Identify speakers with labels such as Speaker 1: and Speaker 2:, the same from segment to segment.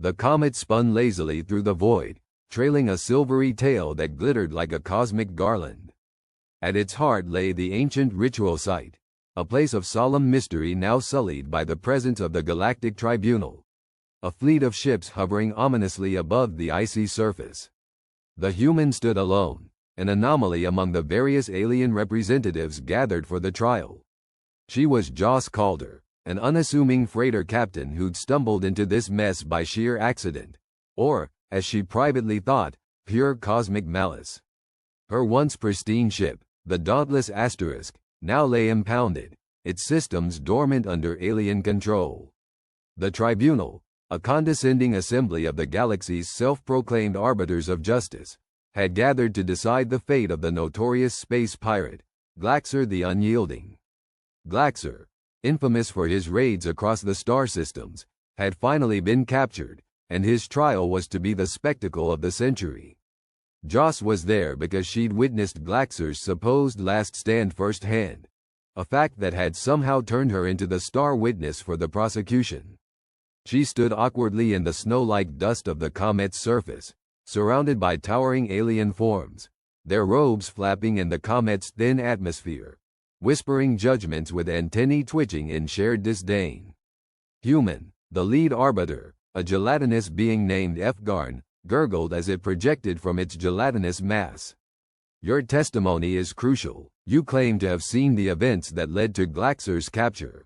Speaker 1: The comet spun lazily through the void, trailing a silvery tail that glittered like a cosmic garland. At its heart lay the ancient ritual site, a place of solemn mystery now sullied by the presence of the Galactic Tribunal, a fleet of ships hovering ominously above the icy surface. The human stood alone, an anomaly among the various alien representatives gathered for the trial. She was Joss Calder, an unassuming freighter captain who'd stumbled into this mess by sheer accident, or, as she privately thought, pure cosmic malice. Her once pristine ship, the dauntless Asterisk, now lay impounded, its systems dormant under alien control. The Tribunal, a condescending assembly of the galaxy's self-proclaimed arbiters of justice, had gathered to decide the fate of the notorious space pirate, Glaxer the Unyielding. Glaxer, infamous for his raids across the star systems, had finally been captured, and his trial was to be the spectacle of the century. Joss was there because she'd witnessed Glaxer's supposed last stand firsthand, a fact that had somehow turned her into the star witness for the prosecution. She stood awkwardly in the snow-like dust of the comet's surface, surrounded by towering alien forms, their robes flapping in the comet's thin atmosphere, whispering judgments with antennae twitching in shared disdain. Human, the lead arbiter, a gelatinous being named Fgarn, gurgled as it projected from its gelatinous mass. Your testimony is crucial. You claim to have seen the events that led to Glaxer's capture.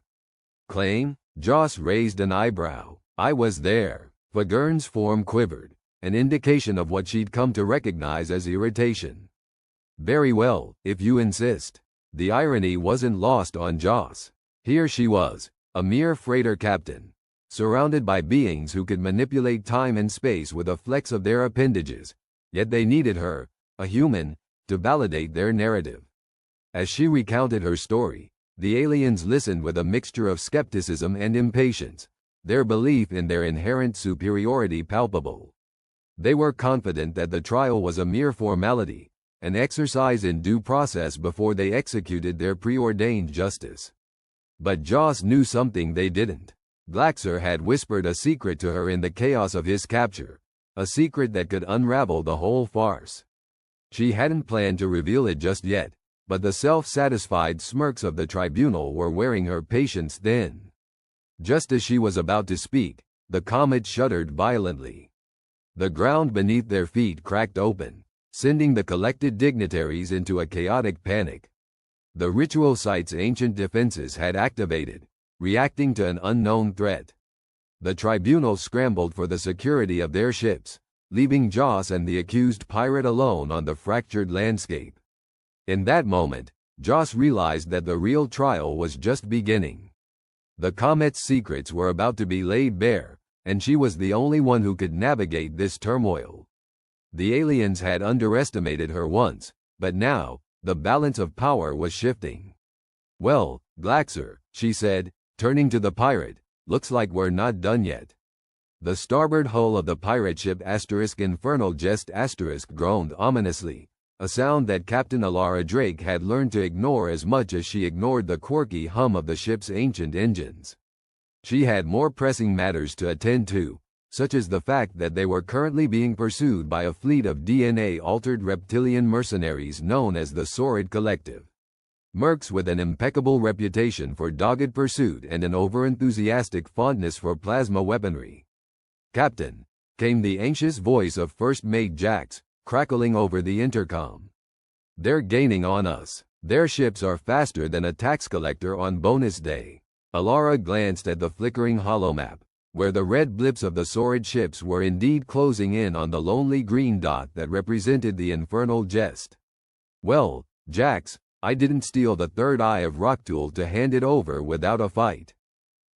Speaker 1: Claim? Joss raised an eyebrow. I was there. Fagurn's form quivered, an indication of what she'd come to recognize as irritation. Very well, if you insist. The irony wasn't lost on Joss. Here she was, a mere freighter captain, surrounded by beings who could manipulate time and space with a flex of their appendages, yet they needed her, a human, to validate their narrative. As she recounted her story, the aliens listened with a mixture of skepticism and impatience, their belief in their inherent superiority palpable. They were confident that the trial was a mere formality, an exercise in due process before they executed their preordained justice. But Joss knew something they didn't. Glaxer had whispered a secret to her in the chaos of his capture, a secret that could unravel the whole farce. She hadn't planned to reveal it just yet, but the self-satisfied smirks of the tribunal were wearing her patience thin. Just as she was about to speak, the comet shuddered violently. The ground beneath their feet cracked open, sending the collected dignitaries into a chaotic panic. The ritual site's ancient defenses had activated, reacting to an unknown threat. The tribunal scrambled for the security of their ships, leaving Joss and the accused pirate alone on the fractured landscape. In that moment, Joss realized that the real trial was just beginning. The comet's secrets were about to be laid bare, and she was the only one who could navigate this turmoil. The aliens had underestimated her once, but now, the balance of power was shifting. Well, Glaxer, she said, turning to the pirate, looks like we're not done yet. The starboard hull of the pirate ship Infernal Jest groaned ominously, a sound that Captain Alara Drake had learned to ignore as much as she ignored the quirky hum of the ship's ancient engines. She had more pressing matters to attend to, such as the fact that they were currently being pursued by a fleet of DNA-altered reptilian mercenaries known as the Saurid Collective. Mercs with an impeccable reputation for dogged pursuit and an overenthusiastic fondness for plasma weaponry. Captain, came the anxious voice of First Mate Jax, crackling over the intercom. They're gaining on us. Their ships are faster than a tax collector on bonus day. Alara glanced at the flickering holomap, where the red blips of the Saurid ships were indeed closing in on the lonely green dot that represented the Infernal Jest. Well, Jax, I didn't steal the third eye of Rocktool to hand it over without a fight.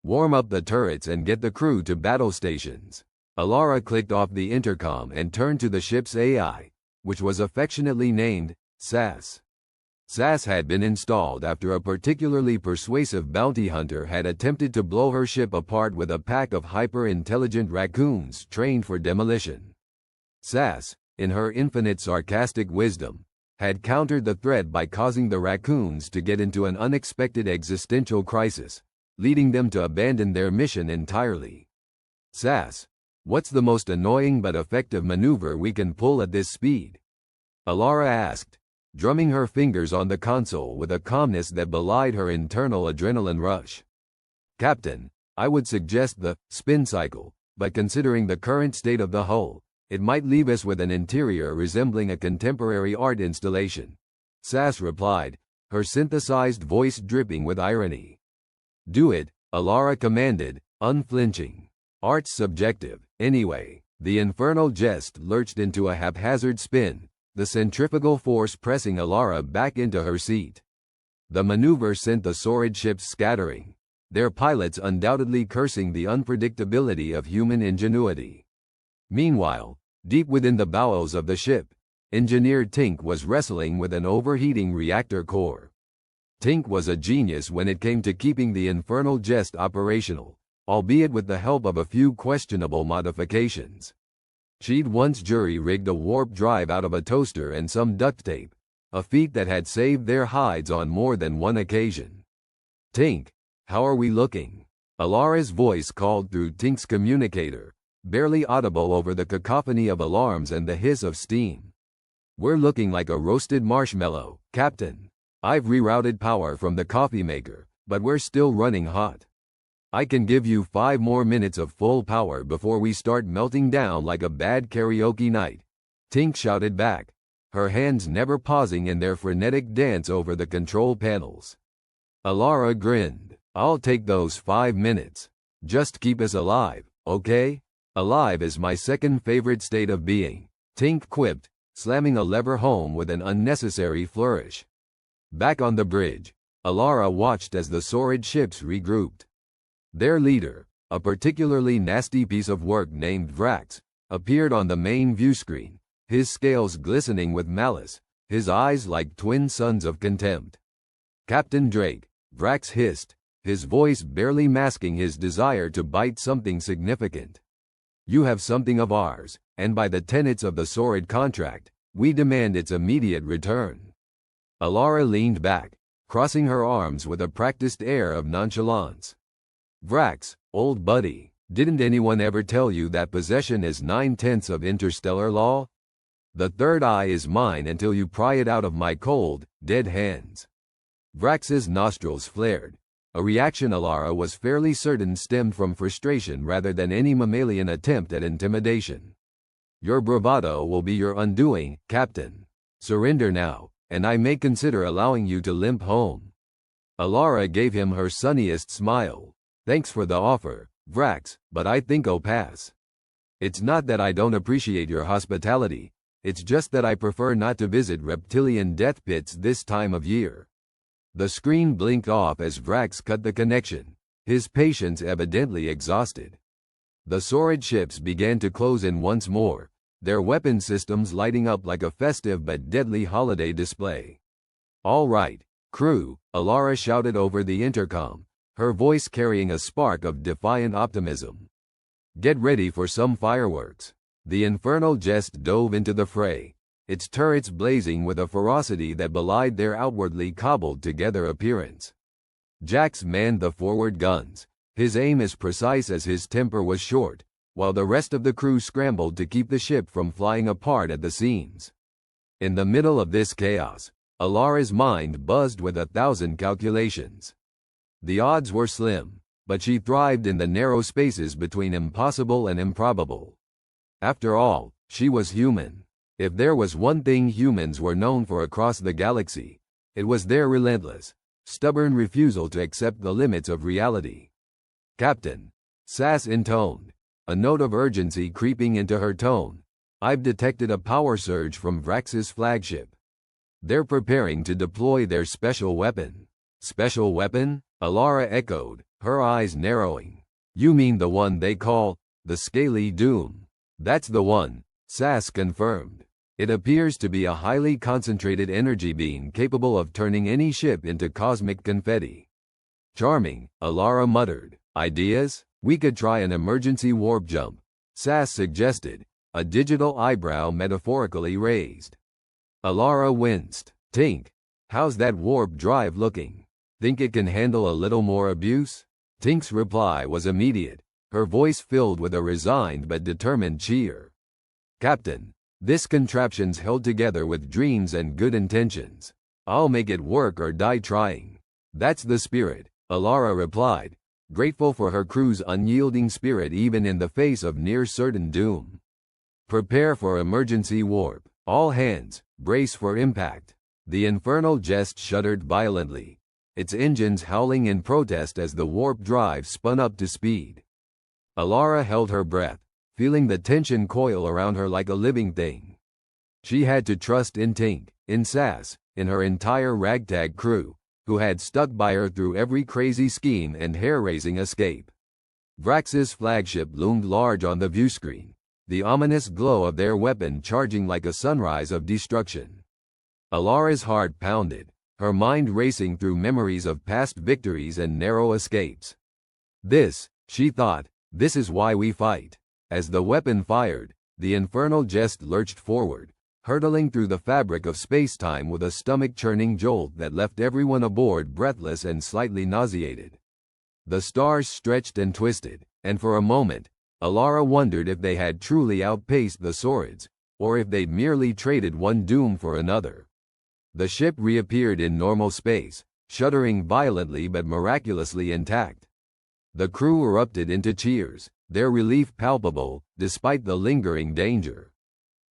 Speaker 1: Warm up the turrets and get the crew to battle stations. Alara clicked off the intercom and turned to the ship's AI, which was affectionately named SAS. SAS had been installed after a particularly persuasive bounty hunter had attempted to blow her ship apart with a pack of hyper-intelligent raccoons trained for demolition. SAS, in her infinite sarcastic wisdom, had countered the threat by causing the raccoons to get into an unexpected existential crisis, leading them to abandon their mission entirely. SAS, What's the most annoying but effective maneuver we can pull at this speed? Alara asked, drumming her fingers on the console with a calmness that belied her internal adrenaline rush. Captain, I would suggest the spin cycle, but considering the current state of the hull, it might leave us with an interior resembling a contemporary art installation. Sass replied, her synthesized voice dripping with irony. Do it, Alara commanded, unflinching. Art's subjective, anyway. The infernal jest lurched into a haphazard spin, the centrifugal force pressing Alara back into her seat. The maneuver sent the Sword ships scattering, their pilots undoubtedly cursing the unpredictability of human ingenuity. Meanwhile, deep within the bowels of the ship, Engineer Tink was wrestling with an overheating reactor core. Tink was a genius when it came to keeping the infernal jest operational, albeit with the help of a few questionable modifications. She'd once jury-rigged a warp drive out of a toaster and some duct tape, a feat that had saved their hides on more than one occasion. Tink, how are we looking? Alara's voice called through Tink's communicator, barely audible over the cacophony of alarms and the hiss of steam. We're looking like a roasted marshmallow, Captain. I've rerouted power from the coffee maker, but we're still running hot. I can give you 5 more minutes of full power before we start melting down like a bad karaoke night, Tink shouted back, her hands never pausing in their frenetic dance over the control panels. Alara grinned. I'll take those 5 minutes. Just keep us alive, okay? Alive is my second favorite state of being, Tink quipped, slamming a lever home with an unnecessary flourish. Back on the bridge, Alara watched as the Sword ships regrouped. Their leader, a particularly nasty piece of work named Vrax, appeared on the main viewscreen, his scales glistening with malice, his eyes like twin suns of contempt. Captain Drake, Vrax hissed, his voice barely masking his desire to bite something significant. You have something of ours, and by the tenets of the Sword contract, we demand its immediate return. Alara leaned back, crossing her arms with a practiced air of nonchalance. Vrax, old buddy, didn't anyone ever tell you that possession is 9/10 of interstellar law? The third eye is mine until you pry it out of my cold, dead hands. Vrax's nostrils flared, a reaction Alara was fairly certain stemmed from frustration rather than any mammalian attempt at intimidation. Your bravado will be your undoing, Captain. Surrender now, and I may consider allowing you to limp home. Alara gave him her sunniest smile. Thanks for the offer, Vrax, but I think I'll pass. It's not that I don't appreciate your hospitality, it's just that I prefer not to visit reptilian death pits this time of year. The screen blinked off as Vrax cut the connection, his patience evidently exhausted. The Sword ships began to close in once more, their weapon systems lighting up like a festive but deadly holiday display. All right, crew, Alara shouted over the intercom, her voice carrying a spark of defiant optimism. Get ready for some fireworks. The infernal jest dove into the fray, its turrets blazing with a ferocity that belied their outwardly cobbled-together appearance. Jax manned the forward guns, his aim as precise as his temper was short, while the rest of the crew scrambled to keep the ship from flying apart at the seams. In the middle of this chaos, Alara's mind buzzed with 1,000 calculations. The odds were slim, but she thrived in the narrow spaces between impossible and improbable. After all, she was human. If there was one thing humans were known for across the galaxy, it was their relentless, stubborn refusal to accept the limits of reality. Captain, Sass intoned, a note of urgency creeping into her tone, I've detected a power surge from Vrax's flagship. They're preparing to deploy their special weapon. Special weapon? Alara echoed, her eyes narrowing. You mean the one they call the Scaly Doom? That's the one, Sass confirmed. It appears to be a highly concentrated energy beam capable of turning any ship into cosmic confetti. Charming, Alara muttered. Ideas? We could try an emergency warp jump, Sass suggested, a digital eyebrow metaphorically raised. Alara winced. Tink, how's that warp drive looking? Think it can handle a little more abuse? Tink's reply was immediate. her voice filled with a resigned but determined cheer. "Captain, this contraption's held together with dreams and good intentions. I'll make it work or die trying." "That's the spirit," Alara replied, grateful for her crew's unyielding spirit even in the face of near-certain doom. "Prepare for emergency warp. All hands, brace for impact." The infernal jest shuddered violently, its engines howling in protest as the warp drive spun up to speed. Alara held her breath, feeling the tension coil around her like a living thing. She had to trust in Tink, in Sass, in her entire ragtag crew, who had stuck by her through every crazy scheme and hair-raising escape. Vrax's flagship loomed large on the viewscreen, the ominous glow of their weapon charging like a sunrise of destruction. Alara's heart pounded, her mind racing through memories of past victories and narrow escapes. "This," she thought, "this is why we fight." As the weapon fired, the infernal jest lurched forward, hurtling through the fabric of space-time with a stomach-churning jolt that left everyone aboard breathless and slightly nauseated. The stars stretched and twisted, and for a moment, Alara wondered if they had truly outpaced the Saurids, or if they'd merely traded one doom for another. The ship reappeared in normal space, shuddering violently but miraculously intact. The crew erupted into cheers, their relief palpable, despite the lingering danger.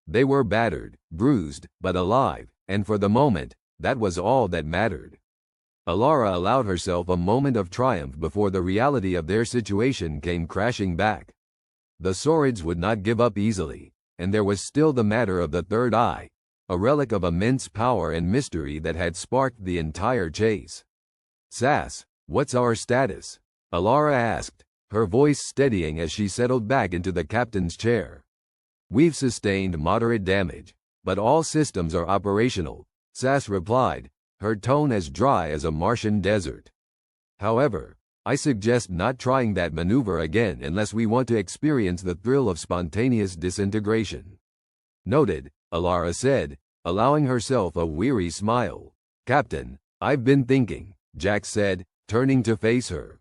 Speaker 1: They were battered, bruised, but alive, and for the moment, that was all that mattered. Alara allowed herself a moment of triumph before the reality of their situation came crashing back. The Saurids would not give up easily, and there was still the matter of the third eye, a relic of immense power and mystery that had sparked the entire chase. "Sass, what's our status?" Alara asked, her voice steadying as she settled back into the captain's chair. "We've sustained moderate damage, but all systems are operational," Sass replied, her tone as dry as a Martian desert. "However, I suggest not trying that maneuver again unless we want to experience the thrill of spontaneous disintegration." "Noted," Alara said, allowing herself a weary smile. "Captain, I've been thinking," Jax said, turning to face her.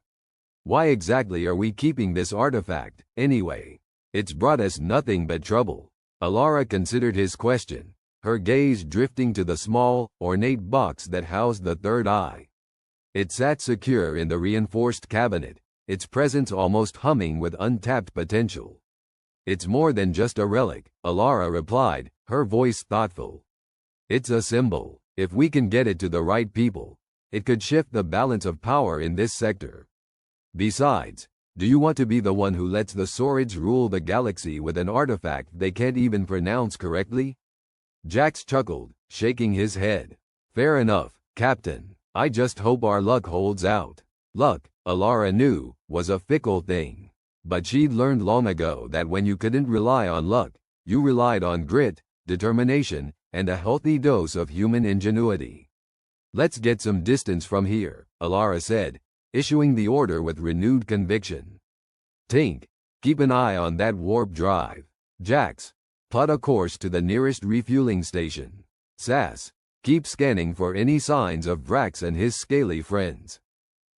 Speaker 1: "Why exactly are we keeping this artifact, anyway? It's brought us nothing but trouble." Alara considered his question, her gaze drifting to the small, ornate box that housed the third eye. It sat secure in the reinforced cabinet, its presence almost humming with untapped potential. "It's more than just a relic," Alara replied, her voice thoughtful. "It's a symbol. If we can get it to the right people, it could shift the balance of power in this sector. Besides, do you want to be the one who lets the Saurids rule the galaxy with an artifact they can't even pronounce correctly?" Jax chuckled, shaking his head. "Fair enough, Captain. I just hope our luck holds out." Luck, Alara knew, was a fickle thing. But she'd learned long ago that when you couldn't rely on luck, you relied on grit, determination, and a healthy dose of human ingenuity. "Let's get some distance from here," Alara said, issuing the order with renewed conviction. "Tink, keep an eye on that warp drive. Jax, plot a course to the nearest refueling station. Sass, keep scanning for any signs of Vrax and his scaly friends."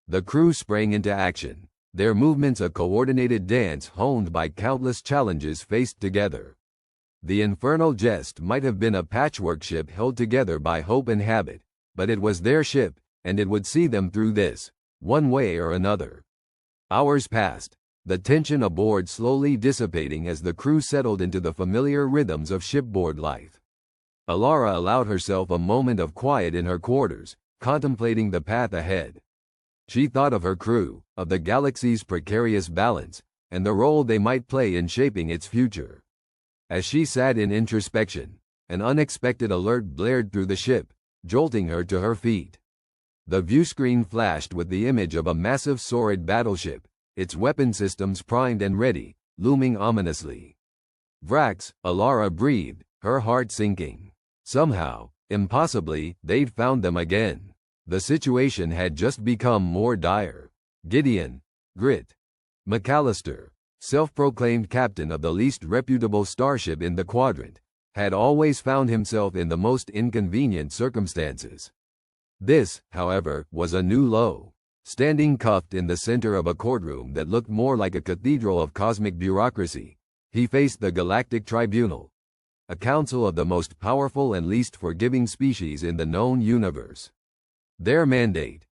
Speaker 1: The crew sprang into action, their movements a coordinated dance honed by countless challenges faced together. The infernal jest might have been a patchwork ship held together by hope and habit, but it was their ship, and it would see them through this, one way or another. Hours passed, the tension aboard slowly dissipating as the crew settled into the familiar rhythms of shipboard life. Alara allowed herself a moment of quiet in her quarters, contemplating the path ahead. She thought of her crew, of the galaxy's precarious balance, and the role they might play in shaping its future. As she sat in introspection, an unexpected alert blared through the ship, jolting her to her feet. The viewscreen flashed with the image of a massive Saurid battleship, its weapon systems primed and ready, looming ominously. "Vrax," Alara breathed, her heart sinking. Somehow, impossibly, they'd found them again. The situation had just become more dire. Gideon, Grit, McAllister, self-proclaimed captain of the least reputable starship in the quadrant, had always found himself in the most inconvenient circumstances. This, however, was a new low. Standing cuffed in the center of a courtroom that looked more like a cathedral of cosmic bureaucracy, he faced the Galactic Tribunal, a council of the most powerful and least forgiving species in the known universe. Their mandate: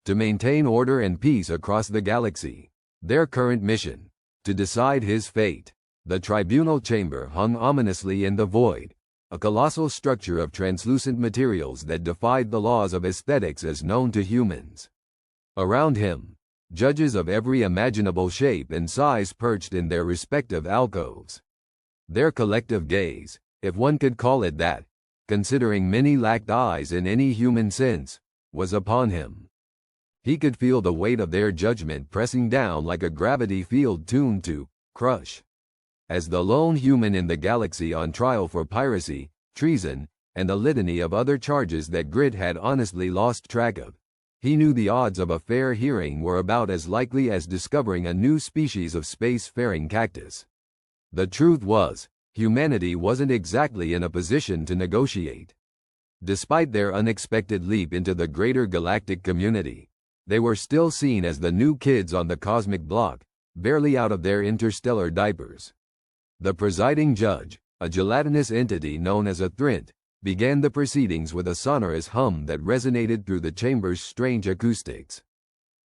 Speaker 1: to maintain order and peace across the galaxy. Their current mission: to decide his fate. The tribunal chamber hung ominously in the void, a colossal structure of translucent materials that defied the laws of aesthetics as known to humans. Around him, judges of every imaginable shape and size perched in their respective alcoves. Their collective gaze, if one could call it that, considering many lacked eyes in any human sense, was upon him. He could feel the weight of their judgment pressing down like a gravity field tuned to crush. As the lone human in the galaxy on trial for piracy, treason, and a litany of other charges that Grit had honestly lost track of, he knew the odds of a fair hearing were about as likely as discovering a new species of space-faring cactus. The truth was, humanity wasn't exactly in a position to negotiate. Despite their unexpected leap into the greater galactic community, they were still seen as the new kids on the cosmic block, barely out of their interstellar diapers. The presiding judge, a gelatinous entity known as a Thrint, began the proceedings with a sonorous hum that resonated through the chamber's strange acoustics.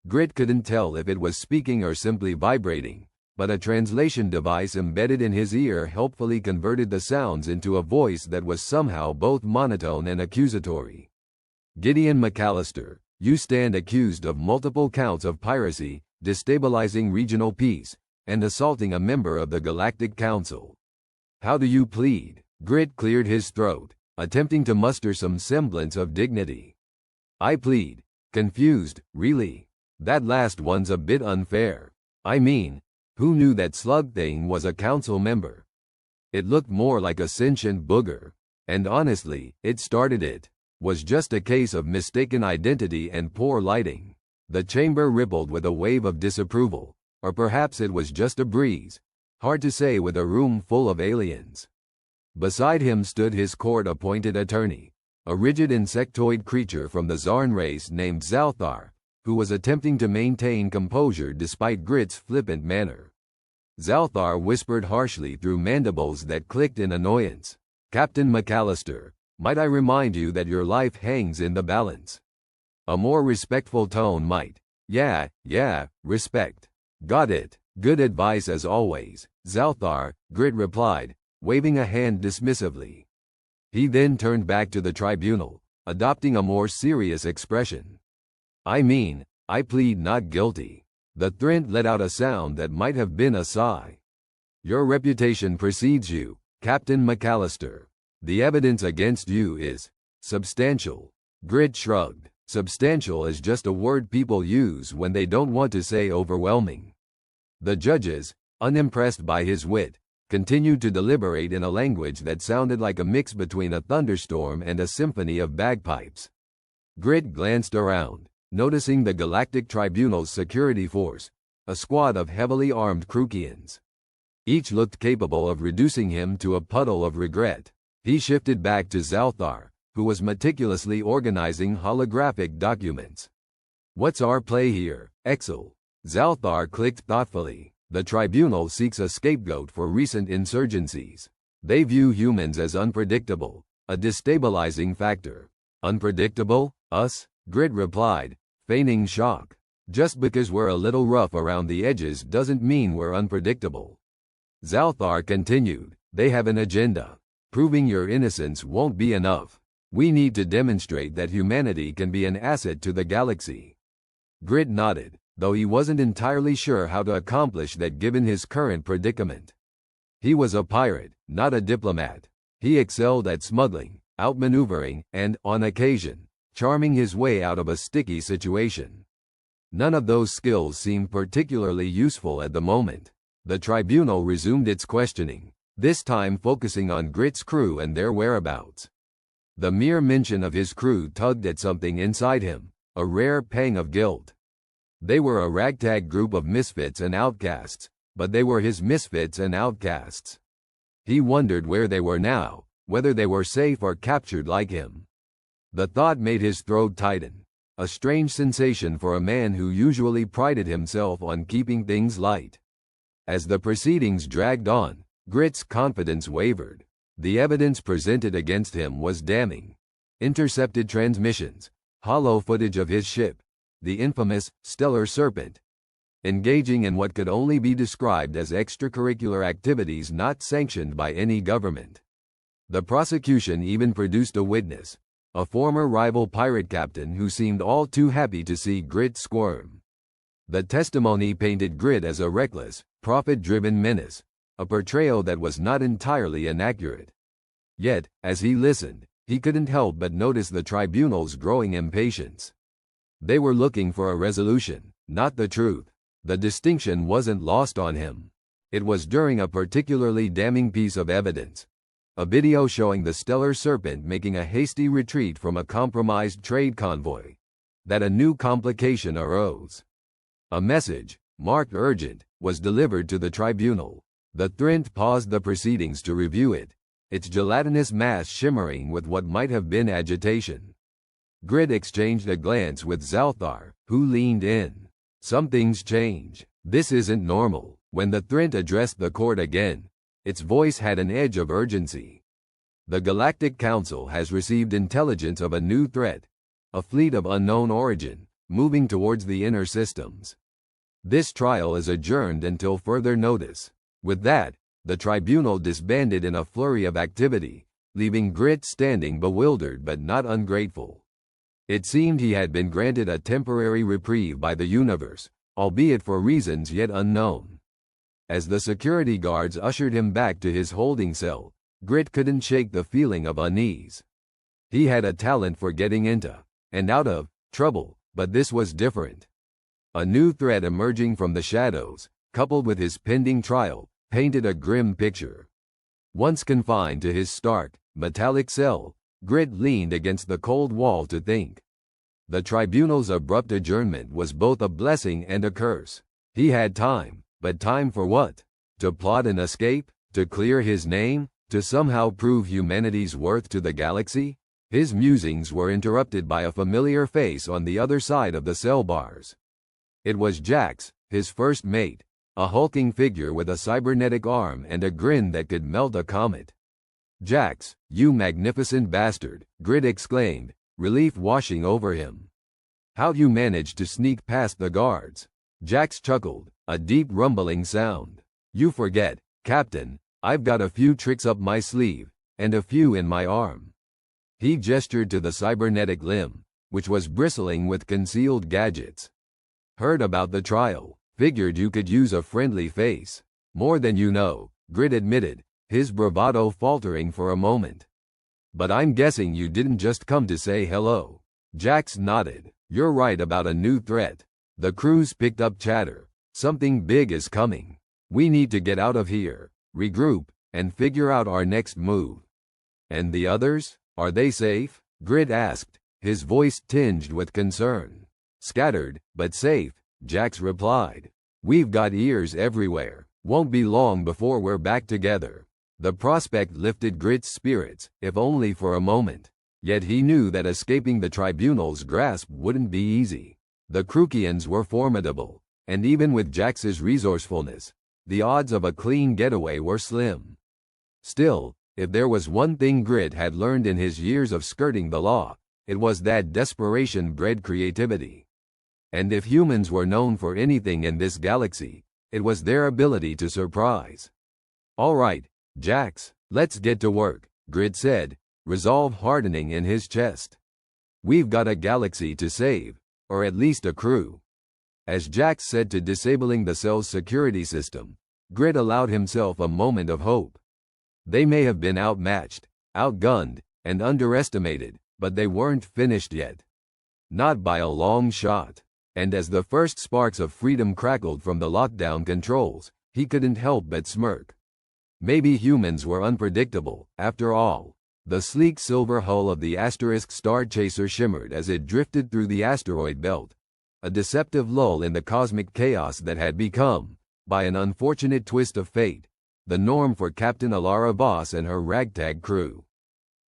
Speaker 1: Grit couldn't tell if it was speaking or simply vibrating, but a translation device embedded in his ear helpfully converted the sounds into a voice that was somehow both monotone and accusatory. Gideon McAllister, you stand accused of multiple counts of piracy, destabilizing regional peace, and assaulting a member of the Galactic Council. How do you plead? Grit cleared his throat, attempting to muster some semblance of dignity. I plead, confused, really. That last one's a bit unfair. I mean, who knew that slug thing was a council member? It looked more like a sentient booger, and honestly, it was just a case of mistaken identity and poor lighting. The chamber rippled with a wave of disapproval, or perhaps it was just a breeze, hard to say with a room full of aliens. Beside him stood his court-appointed attorney, a rigid insectoid creature from the Zarn race named Zalthar, who was attempting to maintain composure despite Grit's flippant manner. Zalthar whispered harshly through mandibles that clicked in annoyance. Captain McAllister, might I remind you that your life hangs in the balance? A more respectful tone might. Yeah, respect. Got it. Good advice as always, Zalthar, Grit replied, waving a hand dismissively. He then turned back to the tribunal, adopting a more serious expression. I mean, I plead not guilty. The Thrint let out a sound that might have been a sigh. Your reputation precedes you, Captain McAllister. The evidence against you is substantial. Grit shrugged. Substantial is just a word people use when they don't want to say overwhelming. The judges, unimpressed by his wit, continued to deliberate in a language that sounded like a mix between a thunderstorm and a symphony of bagpipes. Grit glanced around, noticing the Galactic Tribunal's security force, a squad of heavily armed Krukians. Each looked capable of reducing him to a puddle of regret. He shifted back to Zalthar, who was meticulously organizing holographic documents. What's our play here, Exel? Zalthar clicked thoughtfully. The tribunal seeks a scapegoat for recent insurgencies. They view humans as unpredictable, a destabilizing factor. Unpredictable? Us? Grit replied, feigning shock. Just because we're a little rough around the edges doesn't mean we're unpredictable. Zalthar continued, they have an agenda. Proving your innocence won't be enough. We need to demonstrate that humanity can be an asset to the galaxy. Grit nodded, though he wasn't entirely sure how to accomplish that given his current predicament. He was a pirate, not a diplomat. He excelled at smuggling, outmaneuvering, and, on occasion, charming his way out of a sticky situation. None of those skills seemed particularly useful at the moment. The tribunal resumed its questioning, this time focusing on Grit's crew and their whereabouts. The mere mention of his crew tugged at something inside him, a rare pang of guilt. They were a ragtag group of misfits and outcasts, but they were his misfits and outcasts. He wondered where they were now, whether they were safe or captured like him. The thought made his throat tighten. a strange sensation for a man who usually prided himself on keeping things light. As the proceedings dragged on, Grit's confidence wavered. The evidence presented against him was damning. Intercepted transmissions, hollow footage of his ship, the infamous Stellar Serpent, engaging in what could only be described as extracurricular activities not sanctioned by any government. The prosecution even produced a witness, a former rival pirate captain who seemed all too happy to see Grit squirm. The testimony painted Grit as a reckless, profit-driven menace, a portrayal that was not entirely inaccurate. Yet, as he listened, he couldn't help but notice the tribunal's growing impatience. They were looking for a resolution, not the truth. The distinction wasn't lost on him. It was during a particularly damning piece of evidence, a video showing the Stellar Serpent making a hasty retreat from a compromised trade convoy, that a new complication arose. A message, marked urgent, was delivered to the tribunal. The Thrint paused the proceedings to review it, its gelatinous mass shimmering with what might have been agitation. Grit exchanged a glance with Zalthar, who leaned in. Something's changed. This isn't normal. When the Thrint addressed the court again, its voice had an edge of urgency. The Galactic Council has received intelligence of a new threat, a fleet of unknown origin, moving towards the inner systems. This trial is adjourned until further notice. With that, the tribunal disbanded in a flurry of activity, leaving Grit standing bewildered but not ungrateful. It seemed he had been granted a temporary reprieve by the universe, albeit for reasons yet unknown. As the security guards ushered him back to his holding cell, Grit couldn't shake the feeling of unease. He had a talent for getting into, and out of, trouble, but this was different. A new threat emerging from the shadows, coupled with his pending trial, painted a grim picture. Once confined to his stark, metallic cell, Grit leaned against the cold wall to think. The tribunal's abrupt adjournment was both a blessing and a curse. He had time, but time for what? To plot an escape? To clear his name? To somehow prove humanity's worth to the galaxy? His musings were interrupted by a familiar face on the other side of the cell bars. It was Jax, his first mate, a hulking figure with a cybernetic arm and a grin that could melt a comet. "Jax, you magnificent bastard," Grit exclaimed, relief washing over him. "How'd you manage to sneak past the guards?" Jax chuckled, a deep rumbling sound. "You forget, Captain, I've got a few tricks up my sleeve, and a few in my arm." He gestured to the cybernetic limb, which was bristling with concealed gadgets. "Heard about the trial. Figured you could use a friendly face." "More than you know," Grit admitted, his bravado faltering for a moment. "But I'm guessing you didn't just come to say hello." Jax nodded. "You're right about a new threat." The crews picked up chatter. "Something big is coming. We need to get out of here, regroup, and figure out our next move." "And the others? Are they safe?" Grit asked, his voice tinged with concern. "Scattered, but safe," Jax replied. "We've got ears everywhere. Won't be long before we're back together." The prospect lifted Grit's spirits, if only for a moment. Yet he knew that escaping the tribunal's grasp wouldn't be easy. The Krukians were formidable, and even with Jax's resourcefulness, the odds of a clean getaway were slim. Still, if there was one thing Grit had learned in his years of skirting the law, it was that desperation bred creativity. And if humans were known for anything in this galaxy, it was their ability to surprise. "All right, Jax, let's get to work," Grit said, resolve hardening in his chest. "We've got a galaxy to save, or at least a crew." As Jax said to disabling the cell's security system, Grit allowed himself a moment of hope. They may have been outmatched, outgunned, and underestimated, but they weren't finished yet. Not by a long shot. And as the first sparks of freedom crackled from the lockdown controls, he couldn't help but smirk. Maybe humans were unpredictable, after all. The sleek silver hull of the Asterisk Star Chaser shimmered as it drifted through the asteroid belt, a deceptive lull in the cosmic chaos that had become, by an unfortunate twist of fate, the norm for Captain Alara Voss and her ragtag crew.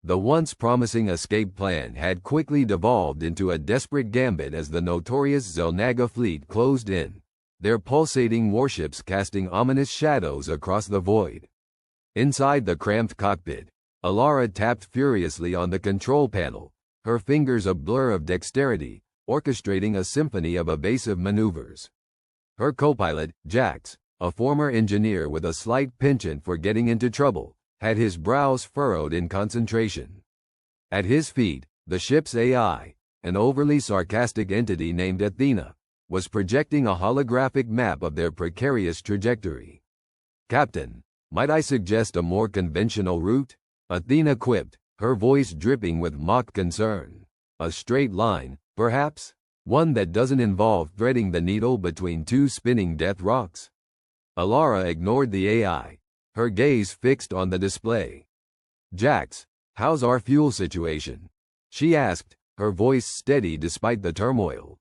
Speaker 1: The once promising escape plan had quickly devolved into a desperate gambit as the notorious Xel'Naga fleet closed in, their pulsating warships casting ominous shadows across the void. Inside the cramped cockpit, Alara tapped furiously on the control panel, her fingers a blur of dexterity, orchestrating a symphony of evasive maneuvers. Her co-pilot, Jax, a former engineer with a slight penchant for getting into trouble, had his brows furrowed in concentration. At his feet, the ship's AI, an overly sarcastic entity named Athena, was projecting a holographic map of their precarious trajectory. "Captain, might I suggest a more conventional route?" Athena quipped, her voice dripping with mock concern. "A straight line, perhaps? One that doesn't involve threading the needle between two spinning death rocks?" Alara ignored the AI, her gaze fixed on the display. "Jax, how's our fuel situation?" she asked, her voice steady despite the turmoil.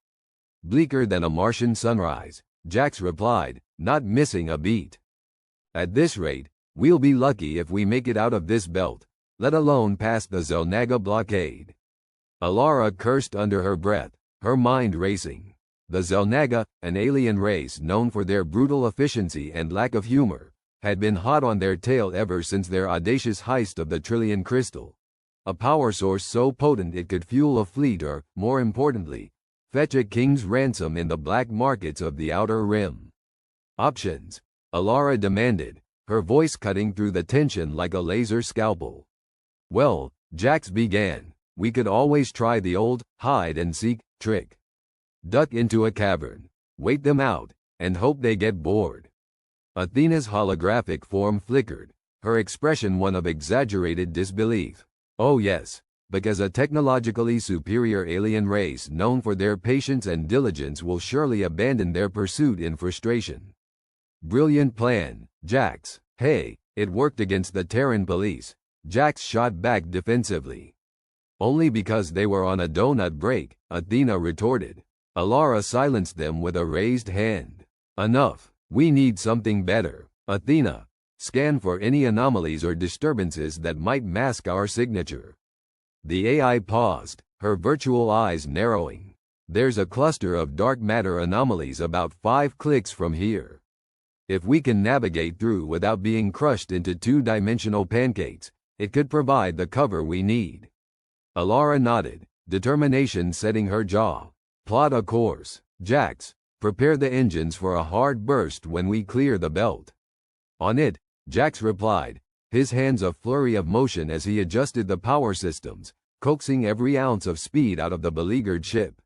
Speaker 1: "Bleaker than a Martian sunrise," Jax replied, not missing a beat. "At this rate, we'll be lucky if we make it out of this belt, let alone past the Xel'Naga blockade." Alara cursed under her breath, her mind racing. The Xel'Naga, an alien race known for their brutal efficiency and lack of humor, had been hot on their tail ever since their audacious heist of the Trillion Crystal, a power source so potent it could fuel a fleet or, more importantly, fetch a king's ransom in the black markets of the Outer Rim. "Options," Alara demanded, her voice cutting through the tension like a laser scalpel. "Well," Jax began, "we could always try the old hide-and-seek trick. Duck into a cavern, wait them out, and hope they get bored." Athena's holographic form flickered, her expression one of exaggerated disbelief. "Oh yes, because a technologically superior alien race known for their patience and diligence will surely abandon their pursuit in frustration." "Brilliant plan, Jax." "Hey, it worked against the Terran police," Jax shot back defensively. "Only because they were on a donut break," Athena retorted. Alara silenced them with a raised hand. "Enough. We need something better. Athena, scan for any anomalies or disturbances that might mask our signature." The AI paused, her virtual eyes narrowing. "There's a cluster of dark matter anomalies about 5 clicks from here. If we can navigate through without being crushed into two-dimensional pancakes, it could provide the cover we need." Alara nodded, determination setting her jaw. "Plot a course. Jax, prepare the engines for a hard burst when we clear the belt." "On it," Jax replied, his hands a flurry of motion as he adjusted the power systems, coaxing every ounce of speed out of the beleaguered ship.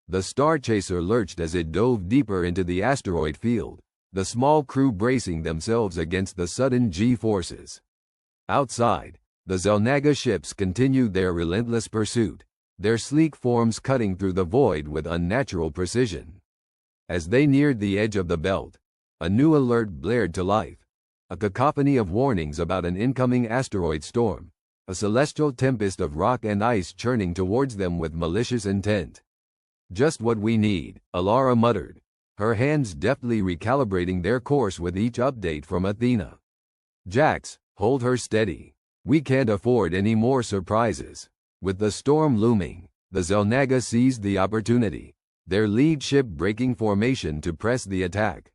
Speaker 1: The Star Chaser lurched as it dove deeper into the asteroid field, the small crew bracing themselves against the sudden G-forces. Outside, the Xel'Naga ships continued their relentless pursuit, their sleek forms cutting through the void with unnatural precision. As they neared the edge of the belt, a new alert blared to life, a cacophony of warnings about an incoming asteroid storm, a celestial tempest of rock and ice churning towards them with malicious intent. "Just what we need," Alara muttered, her hands deftly recalibrating their course with each update from Athena. "Jax, hold her steady. We can't afford any more surprises." With the storm looming, the Xel'Naga seized the opportunity, their lead ship breaking formation to press the attack.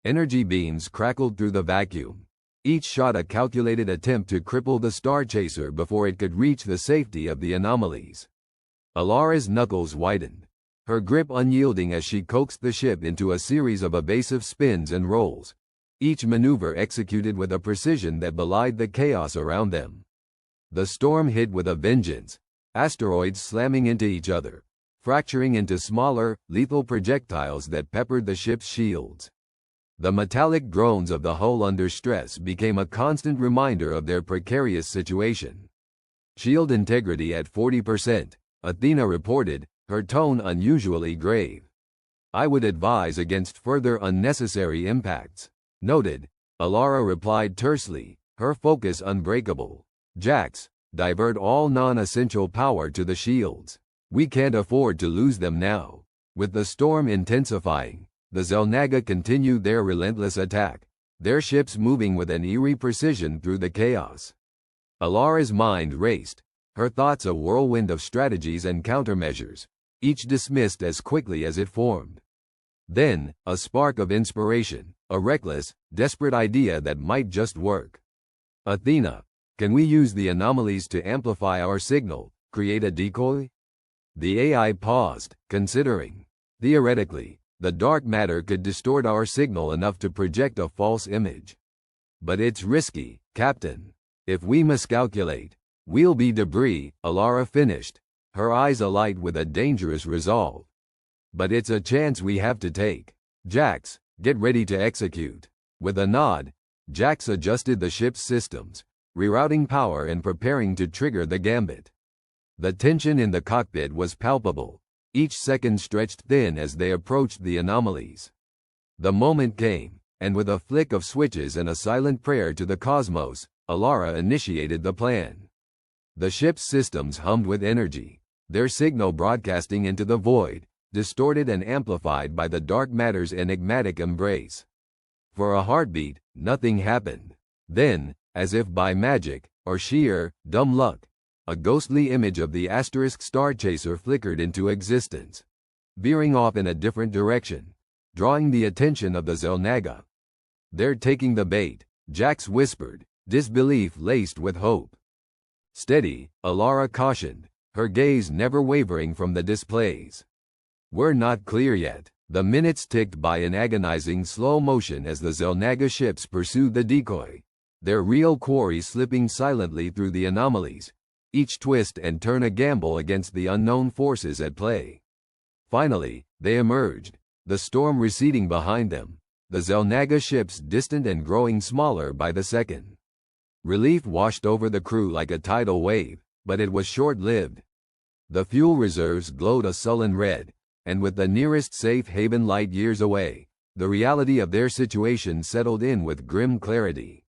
Speaker 1: Energy beams crackled through the vacuum, each shot a calculated attempt to cripple the Star Chaser before it could reach the safety of the anomalies. Alara's knuckles widened, her grip unyielding as she coaxed the ship into a series of evasive spins and rolls, each maneuver executed with a precision that belied the chaos around them. The storm hit with a vengeance, asteroids slamming into each other, fracturing into smaller, lethal projectiles that peppered the ship's shields. The metallic groans of the hull under stress became a constant reminder of their precarious situation. "Shield integrity at 40%, Athena reported, her tone unusually grave. "I would advise against further unnecessary impacts." "Noted," Alara replied tersely, her focus unbreakable. "Jax, divert all non-essential power to the shields. We can't afford to lose them now." With the storm intensifying, the Xel'Naga continued their relentless attack, their ships moving with an eerie precision through the chaos. Alara's mind raced, her thoughts a whirlwind of strategies and countermeasures, each dismissed as quickly as it formed. Then, a spark of inspiration, a reckless, desperate idea that might just work. Athena, can we use the anomalies to amplify our signal, create a decoy? The AI paused, considering. Theoretically, the dark matter could distort our signal enough to project a false image. But it's risky, Captain. If we miscalculate, we'll be debris, Alara finished, her eyes alight with a dangerous resolve. But it's a chance we have to take. Jax, get ready to execute. With a nod, Jax adjusted the ship's systems, rerouting power and preparing to trigger the gambit. The tension in the cockpit was palpable, each second stretched thin as they approached the anomalies. The moment came, and with a flick of switches and a silent prayer to the cosmos, Alara initiated the plan. The ship's systems hummed with energy, their signal broadcasting into the void, distorted and amplified by the dark matter's enigmatic embrace. For a heartbeat, nothing happened. Then, as if by magic, or sheer, dumb luck, a ghostly image of the asterisk star chaser flickered into existence, veering off in a different direction, drawing the attention of the Xel'Naga. "They're taking the bait," Jax whispered, disbelief laced with hope. "Steady," Alara cautioned, her gaze never wavering from the displays. "We're not clear yet." The minutes ticked by in agonizing slow motion as the Xel'Naga ships pursued the decoy, their real quarry slipping silently through the anomalies, each twist and turn a gamble against the unknown forces at play. Finally, they emerged, the storm receding behind them, the Xel'Naga ships distant and growing smaller by the second. Relief washed over the crew like a tidal wave, but it was short-lived. The fuel reserves glowed a sullen red, and with the nearest safe haven light years away, the reality of their situation settled in with grim clarity.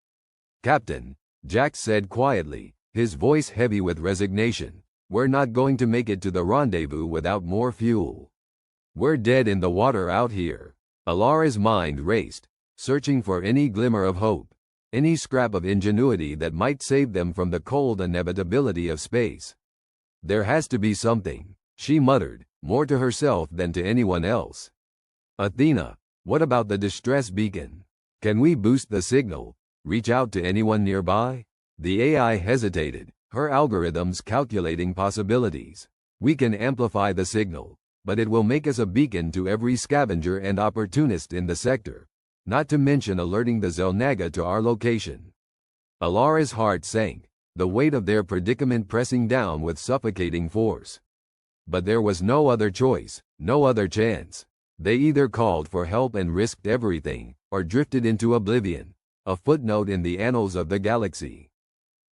Speaker 1: "Captain," Jax said quietly, his voice heavy with resignation, "we're not going to make it to the rendezvous without more fuel. We're dead in the water out here." Alara's mind raced, searching for any glimmer of hope, any scrap of ingenuity that might save them from the cold inevitability of space. "There has to be something," she muttered, more to herself than to anyone else. "Athena, what about the distress beacon? Can we boost the signal, reach out to anyone nearby?" The AI hesitated, her algorithms calculating possibilities. "We can amplify the signal, but it will make us a beacon to every scavenger and opportunist in the sector, not to mention alerting the Xel'Naga to our location." Alara's heart sank, the weight of their predicament pressing down with suffocating force. But there was no other choice, no other chance. They either called for help and risked everything, or drifted into oblivion, a footnote in the annals of the galaxy.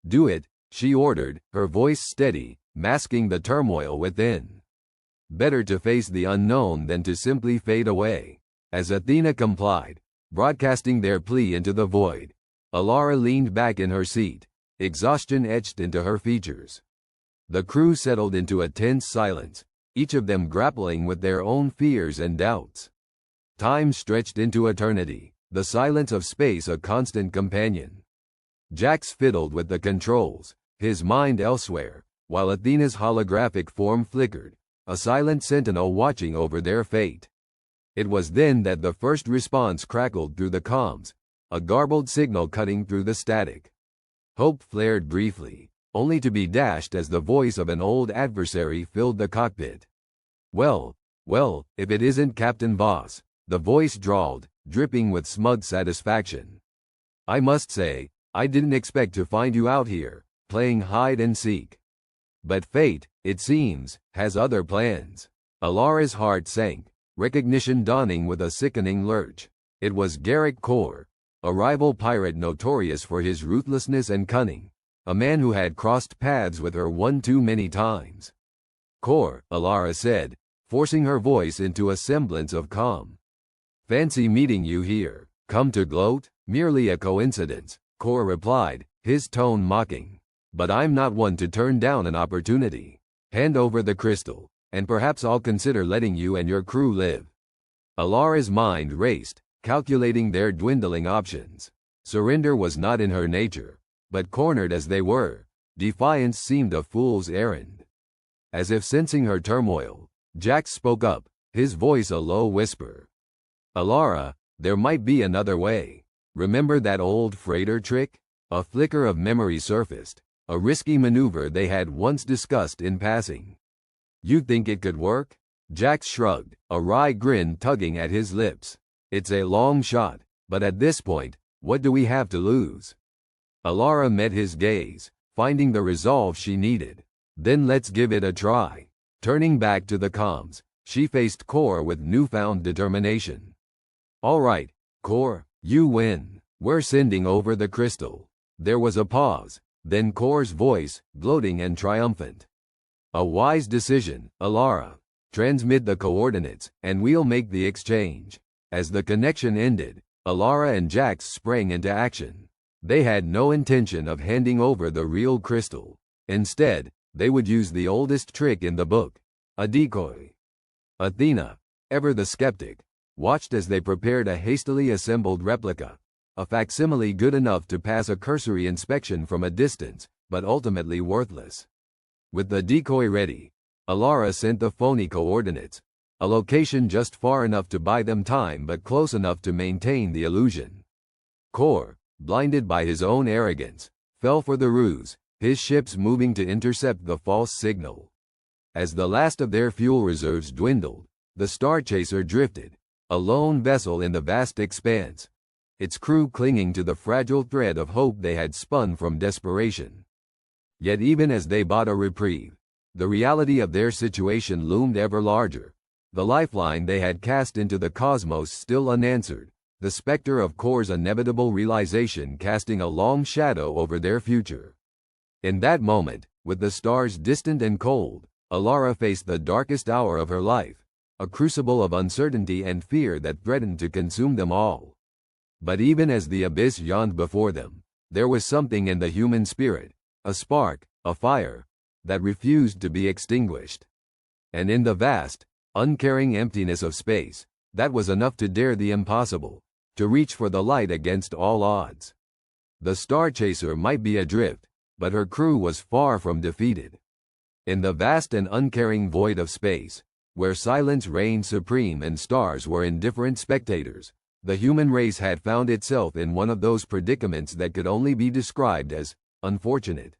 Speaker 1: "Do it," she ordered, her voice steady, masking the turmoil within. Better to face the unknown than to simply fade away. As Athena complied, broadcasting their plea into the void, Alara leaned back in her seat, exhaustion etched into her features. The crew settled into a tense silence, each of them grappling with their own fears and doubts. Time stretched into eternity, the silence of space a constant companion. Jax fiddled with the controls, his mind elsewhere, while Athena's holographic form flickered, a silent sentinel watching over their fate. It was then that the first response crackled through the comms, a garbled signal cutting through the static. Hope flared briefly, only to be dashed as the voice of an old adversary filled the cockpit. Well, if it isn't Captain Voss," the voice drawled, dripping with smug satisfaction. "I must say, I didn't expect to find you out here, playing hide and seek. But fate, it seems, has other plans." Alara's heart sank, recognition dawning with a sickening lurch. It was Garrick Kor, a rival pirate notorious for his ruthlessness and cunning, a man who had crossed paths with her one too many times. "Kor," Alara said, forcing her voice into a semblance of calm. "Fancy meeting you here. Come to gloat?" "Merely a coincidence," Kor replied, his tone mocking. "But I'm not one to turn down an opportunity. Hand over the crystal, and perhaps I'll consider letting you and your crew live." Alara's mind raced, calculating their dwindling options. Surrender was not in her nature, but cornered as they were, defiance seemed a fool's errand. As if sensing her turmoil, Jax spoke up, his voice a low whisper. Alara, there might be another way. Remember that old freighter trick? A flicker of memory surfaced, a risky maneuver they had once discussed in passing. You think it could work? Jax shrugged, a wry grin tugging at his lips. It's a long shot, but at this point, what do we have to lose? Alara met his gaze, finding the resolve she needed. Then let's give it a try. Turning back to the comms, she faced Core with newfound determination. All right, Core, you win. We're sending over the crystal. There was a pause, then Core's voice, gloating and triumphant. A wise decision, Alara. Transmit the coordinates, and we'll make the exchange. As the connection ended, Alara and Jax sprang into action. They had no intention of handing over the real crystal. Instead, they would use the oldest trick in the book, a decoy. Athena, ever the skeptic, watched as they prepared a hastily assembled replica, a facsimile good enough to pass a cursory inspection from a distance, but ultimately worthless. With the decoy ready, Alara sent the phony coordinates, a location just far enough to buy them time but close enough to maintain the illusion. Core, blinded by his own arrogance, fell for the ruse, his ships moving to intercept the false signal. As the last of their fuel reserves dwindled, the Star Chaser drifted, a lone vessel in the vast expanse, its crew clinging to the fragile thread of hope they had spun from desperation. Yet even as they bought a reprieve, the reality of their situation loomed ever larger, the lifeline they had cast into the cosmos still unanswered, the specter of Core's inevitable realization casting a long shadow over their future. In that moment, with the stars distant and cold, Alara faced the darkest hour of her life, a crucible of uncertainty and fear that threatened to consume them all. But even as the abyss yawned before them, there was something in the human spirit, a spark, a fire, that refused to be extinguished. And in the vast, uncaring emptiness of space, that was enough to dare the impossible, to reach for the light against all odds. The Star Chaser might be adrift, but her crew was far from defeated. In the vast and uncaring void of space, where silence reigned supreme and stars were indifferent spectators, the human race had found itself in one of those predicaments that could only be described as unfortunate.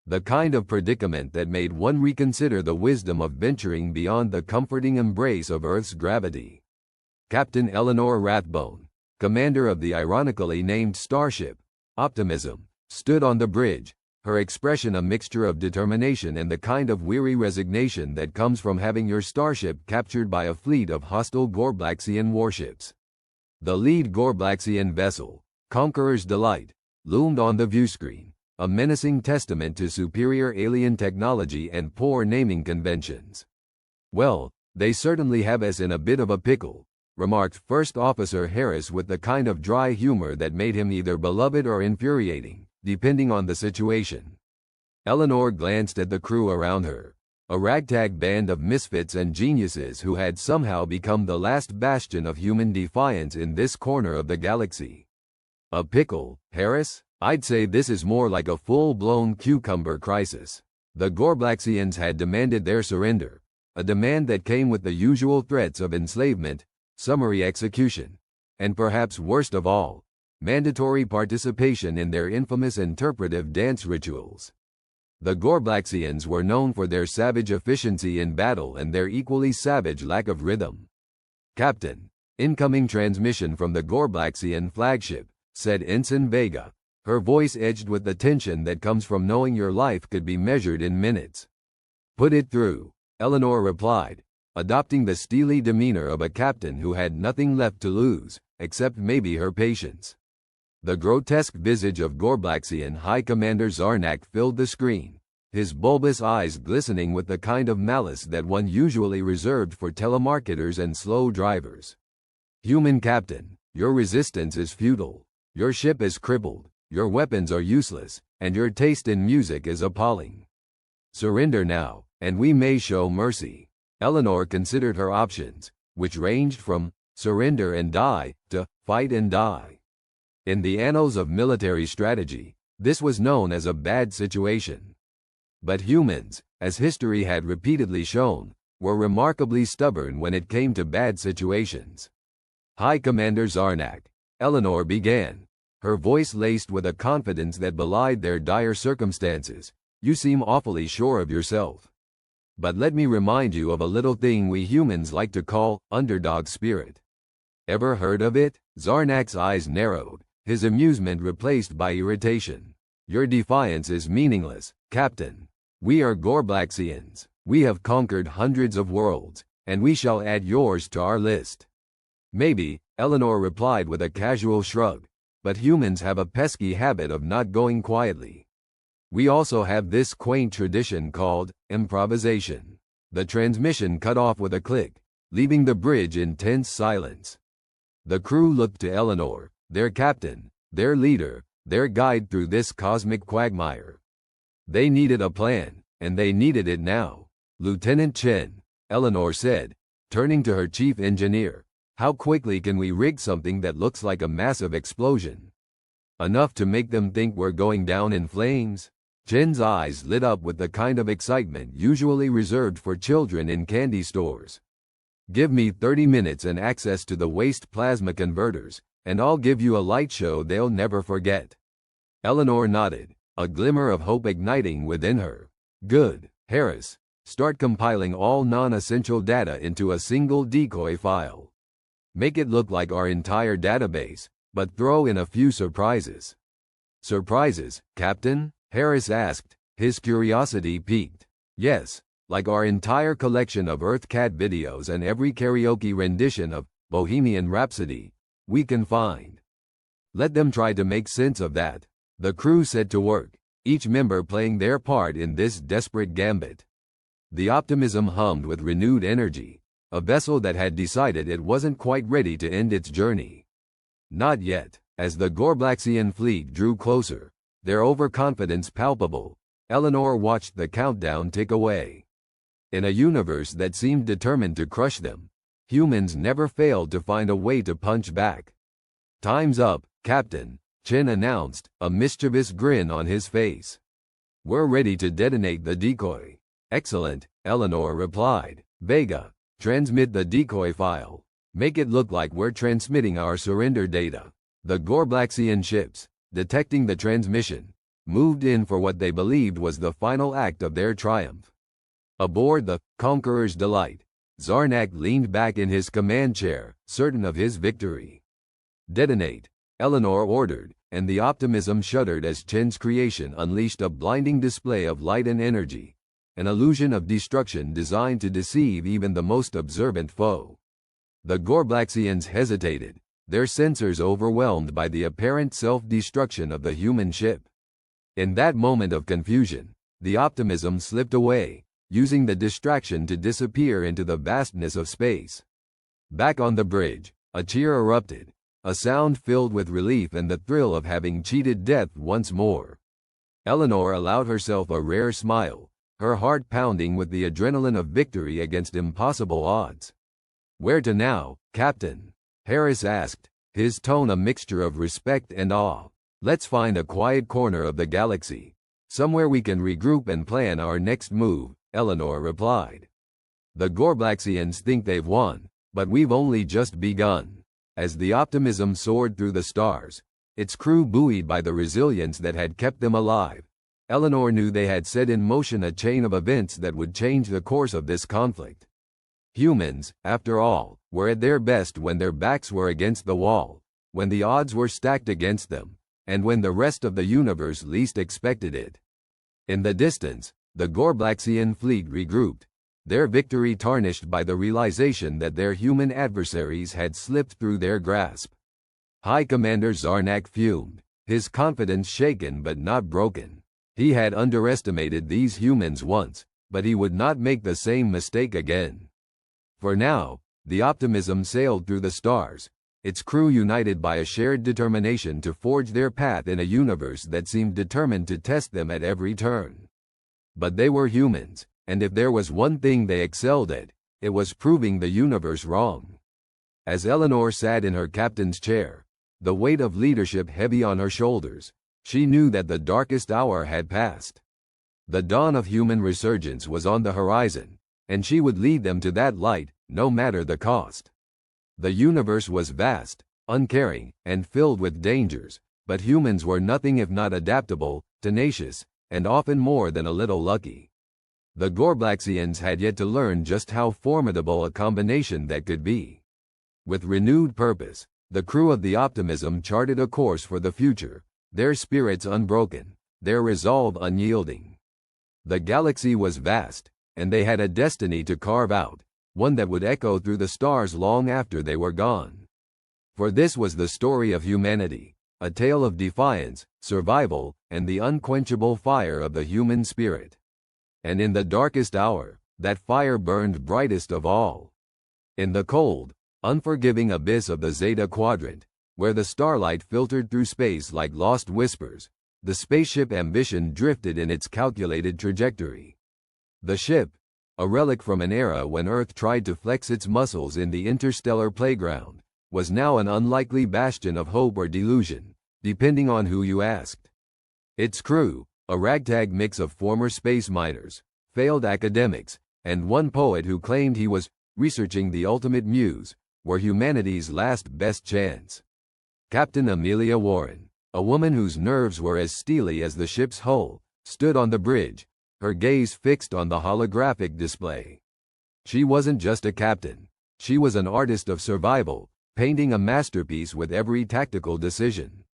Speaker 1: The kind of predicament that made one reconsider the wisdom of venturing beyond the comforting embrace of Earth's gravity. Captain Eleanor Rathbone, commander of the ironically named starship, Optimism, stood on the bridge, her expression a mixture of determination and the kind of weary resignation that comes from having your starship captured by a fleet of hostile Gorblaxian warships. The lead Gorblaxian vessel, Conqueror's Delight, loomed on the viewscreen, a menacing testament to superior alien technology and poor naming conventions. Well, they certainly have us in a bit of a pickle, remarked First Officer Harris with the kind of dry humor that made him either beloved or infuriating, depending on the situation. Eleanor glanced at the crew around her, a ragtag band of misfits and geniuses who had somehow become the last bastion of human defiance in this corner of the galaxy. A pickle, Harris? I'd say this is more like a full-blown cucumber crisis. The Gorblaxians had demanded their surrender, a demand that came with the usual threats of enslavement, summary execution, and perhaps worst of all, mandatory participation in their infamous interpretive dance rituals. The Gorblaxians were known for their savage efficiency in battle and their equally savage lack of rhythm. "Captain, incoming transmission from the Gorblaxian flagship," said Ensign Vega, her voice edged with the tension that comes from knowing your life could be measured in minutes. "Put it through," Eleanor replied, adopting the steely demeanor of a captain who had nothing left to lose, except maybe her patience. The grotesque visage of Gorblaxian High Commander Zarnak filled the screen, his bulbous eyes glistening with the kind of malice that one usually reserved for telemarketers and slow drivers. "Human captain, your resistance is futile. Your ship is crippled, your weapons are useless, and your taste in music is appalling. Surrender now, and we may show mercy." Eleanor considered her options, which ranged from surrender and die to fight and die. In the annals of military strategy, this was known as a bad situation. But humans, as history had repeatedly shown, were remarkably stubborn when it came to bad situations. High Commander Zarnak, Eleanor began, her voice laced with a confidence that belied their dire circumstances. You seem awfully sure of yourself. But let me remind you of a little thing we humans like to call underdog spirit. Ever heard of it? Zarnak's eyes narrowed, his amusement replaced by irritation. Your defiance is meaningless, Captain. We are Gorblaxians. We have conquered hundreds of worlds, and we shall add yours to our list. Maybe, Eleanor replied with a casual shrug, but humans have a pesky habit of not going quietly. We also have this quaint tradition called improvisation. The transmission cut off with a click, leaving the bridge in tense silence. The crew looked to Eleanor, their captain, their leader, their guide through this cosmic quagmire. They needed a plan, and they needed it now. Lieutenant Chen, Eleanor said, turning to her chief engineer, how quickly can we rig something that looks like a massive explosion? Enough to make them think we're going down in flames? Chen's eyes lit up with the kind of excitement usually reserved for children in candy stores. Give me 30 minutes and access to the waste plasma converters, and I'll give you a light show they'll never forget. Eleanor nodded, a glimmer of hope igniting within her. Good, Harris. Start compiling all non-essential data into a single decoy file. Make it look like our entire database, but throw in a few surprises. Surprises, Captain? Harris asked, his curiosity piqued. Yes, like our entire collection of Earth Cat videos and every karaoke rendition of Bohemian Rhapsody we can find. Let them try to make sense of that. The crew set to work, each member playing their part in this desperate gambit. The optimism hummed with renewed energy, a vessel that had decided it wasn't quite ready to end its journey. Not yet. As the Gorblaxian fleet drew closer, their overconfidence palpable, Eleanor watched the countdown tick away. In a universe that seemed determined to crush them, humans never failed to find a way to punch back. Time's up, Captain, Chen announced, a mischievous grin on his face. We're ready to detonate the decoy. Excellent, Eleanor replied. Vega, transmit the decoy file. Make it look like we're transmitting our surrender data. The Gorblaxian ships, detecting the transmission, moved in for what they believed was the final act of their triumph. Aboard the Conqueror's Delight, Zarnak leaned back in his command chair, certain of his victory. Detonate, Eleanor ordered, and the optimism shuddered as Chen's creation unleashed a blinding display of light and energy, an illusion of destruction designed to deceive even the most observant foe. The Gorblaxians hesitated, their sensors overwhelmed by the apparent self-destruction of the human ship. In that moment of confusion, the optimism slipped away, using the distraction to disappear into the vastness of space. Back on the bridge, a cheer erupted, a sound filled with relief and the thrill of having cheated death once more. Eleanor allowed herself a rare smile, her heart pounding with the adrenaline of victory against impossible odds. Where to now, Captain? Harris asked, his tone a mixture of respect and awe. Let's find a quiet corner of the galaxy, somewhere we can regroup and plan our next move, Eleanor replied. The Gorblaxians think they've won, but we've only just begun. As the optimism soared through the stars, its crew buoyed by the resilience that had kept them alive, Eleanor knew they had set in motion a chain of events that would change the course of this conflict. Humans, after all, were at their best when their backs were against the wall, when the odds were stacked against them, and when the rest of the universe least expected it. In the distance, the Gorblaxian fleet regrouped, their victory tarnished by the realization that their human adversaries had slipped through their grasp. High Commander Zarnak fumed, his confidence shaken but not broken. He had underestimated these humans once, but he would not make the same mistake again. For now, the optimism sailed through the stars, its crew united by a shared determination to forge their path in a universe that seemed determined to test them at every turn. But they were humans, and if there was one thing they excelled at, it was proving the universe wrong. As Eleanor sat in her captain's chair, the weight of leadership heavy on her shoulders, she knew that the darkest hour had passed. The dawn of human resurgence was on the horizon, and she would lead them to that light, no matter the cost. The universe was vast, uncaring, and filled with dangers, but humans were nothing if not adaptable, tenacious, and often more than a little lucky. The Gorblaxians had yet to learn just how formidable a combination that could be. With renewed purpose, the crew of the Optimism charted a course for the future, their spirits unbroken, their resolve unyielding. The galaxy was vast, and they had a destiny to carve out, one that would echo through the stars long after they were gone. For this was the story of humanity, a tale of defiance, survival, and the unquenchable fire of the human spirit. And in the darkest hour, that fire burned brightest of all. In the cold, unforgiving abyss of the Zeta Quadrant, where the starlight filtered through space like lost whispers, the spaceship Ambition drifted in its calculated trajectory. The ship, a relic from an era when Earth tried to flex its muscles in the interstellar playground, was now an unlikely bastion of hope or delusion, depending on who you asked. Its crew, a ragtag mix of former space miners, failed academics, and one poet who claimed he was researching the ultimate muse, were humanity's last best chance. Captain Amelia Warren, a woman whose nerves were as steely as the ship's hull, stood on the bridge, her gaze fixed on the holographic display. She wasn't just a captain, she was an artist of survival, painting a masterpiece with every tactical decision.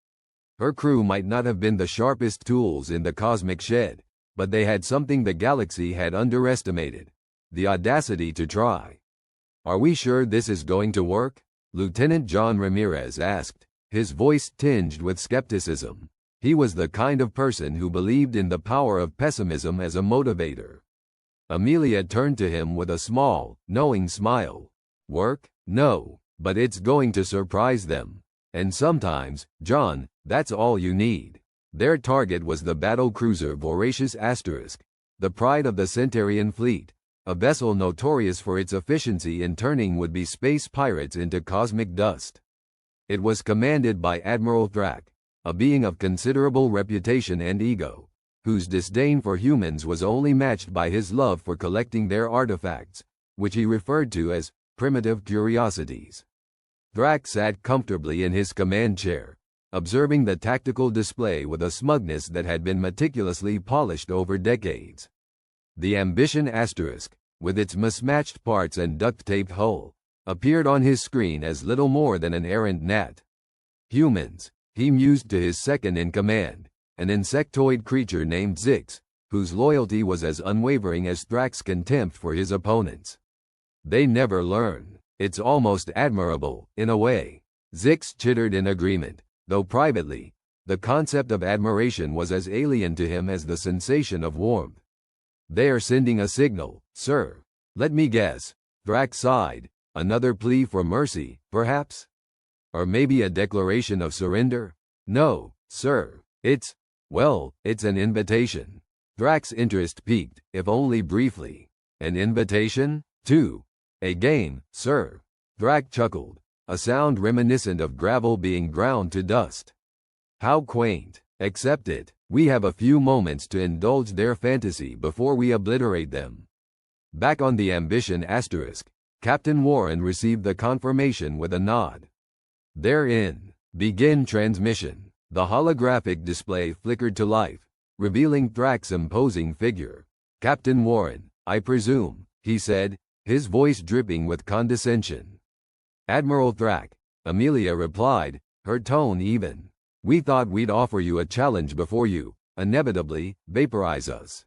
Speaker 1: Her crew might not have been the sharpest tools in the cosmic shed, but they had something the galaxy had underestimated: the audacity to try. "Are we sure this is going to work?" Lieutenant John Ramirez asked, his voice tinged with skepticism. He was the kind of person who believed in the power of pessimism as a motivator. Amelia turned to him with a small, knowing smile. "Work? No, but it's going to surprise them. And sometimes, John, that's all you need." Their target was the battle cruiser Voracious Asterisk, the pride of the Centaurian fleet, a vessel notorious for its efficiency in turning would-be space pirates into cosmic dust. It was commanded by Admiral Thrak, a being of considerable reputation and ego, whose disdain for humans was only matched by his love for collecting their artifacts, which he referred to as primitive curiosities. Thrak sat comfortably in his command chair, observing the tactical display with a smugness that had been meticulously polished over decades. The Ambition Asterisk, with its mismatched parts and duct-taped hull, appeared on his screen as little more than an errant gnat. Humans, he mused to his second-in-command, an insectoid creature named Zix, whose loyalty was as unwavering as Thrak's contempt for his opponents. They never learn. It's almost admirable, in a way. Zix chittered in agreement, though privately, the concept of admiration was as alien to him as the sensation of warmth. "They're sending a signal, sir." "Let me guess." Thrak sighed. "Another plea for mercy, perhaps? Or maybe a declaration of surrender?" "No, sir. It's an invitation." Thrak's interest piqued, if only briefly. "An invitation? To a game, sir." Thrak chuckled, a sound reminiscent of gravel being ground to dust. "How quaint. Accept it. We have a few moments to indulge their fantasy before we obliterate them." Back on the Ambition Asterisk, Captain Warren received the confirmation with a nod. "They're in. Begin transmission." The holographic display flickered to life, revealing Thrak's imposing figure. "Captain Warren, I presume," he said, his voice dripping with condescension. "Admiral Thrak," Amelia replied, her tone even. "We thought we'd offer you a challenge before you, inevitably, vaporize us."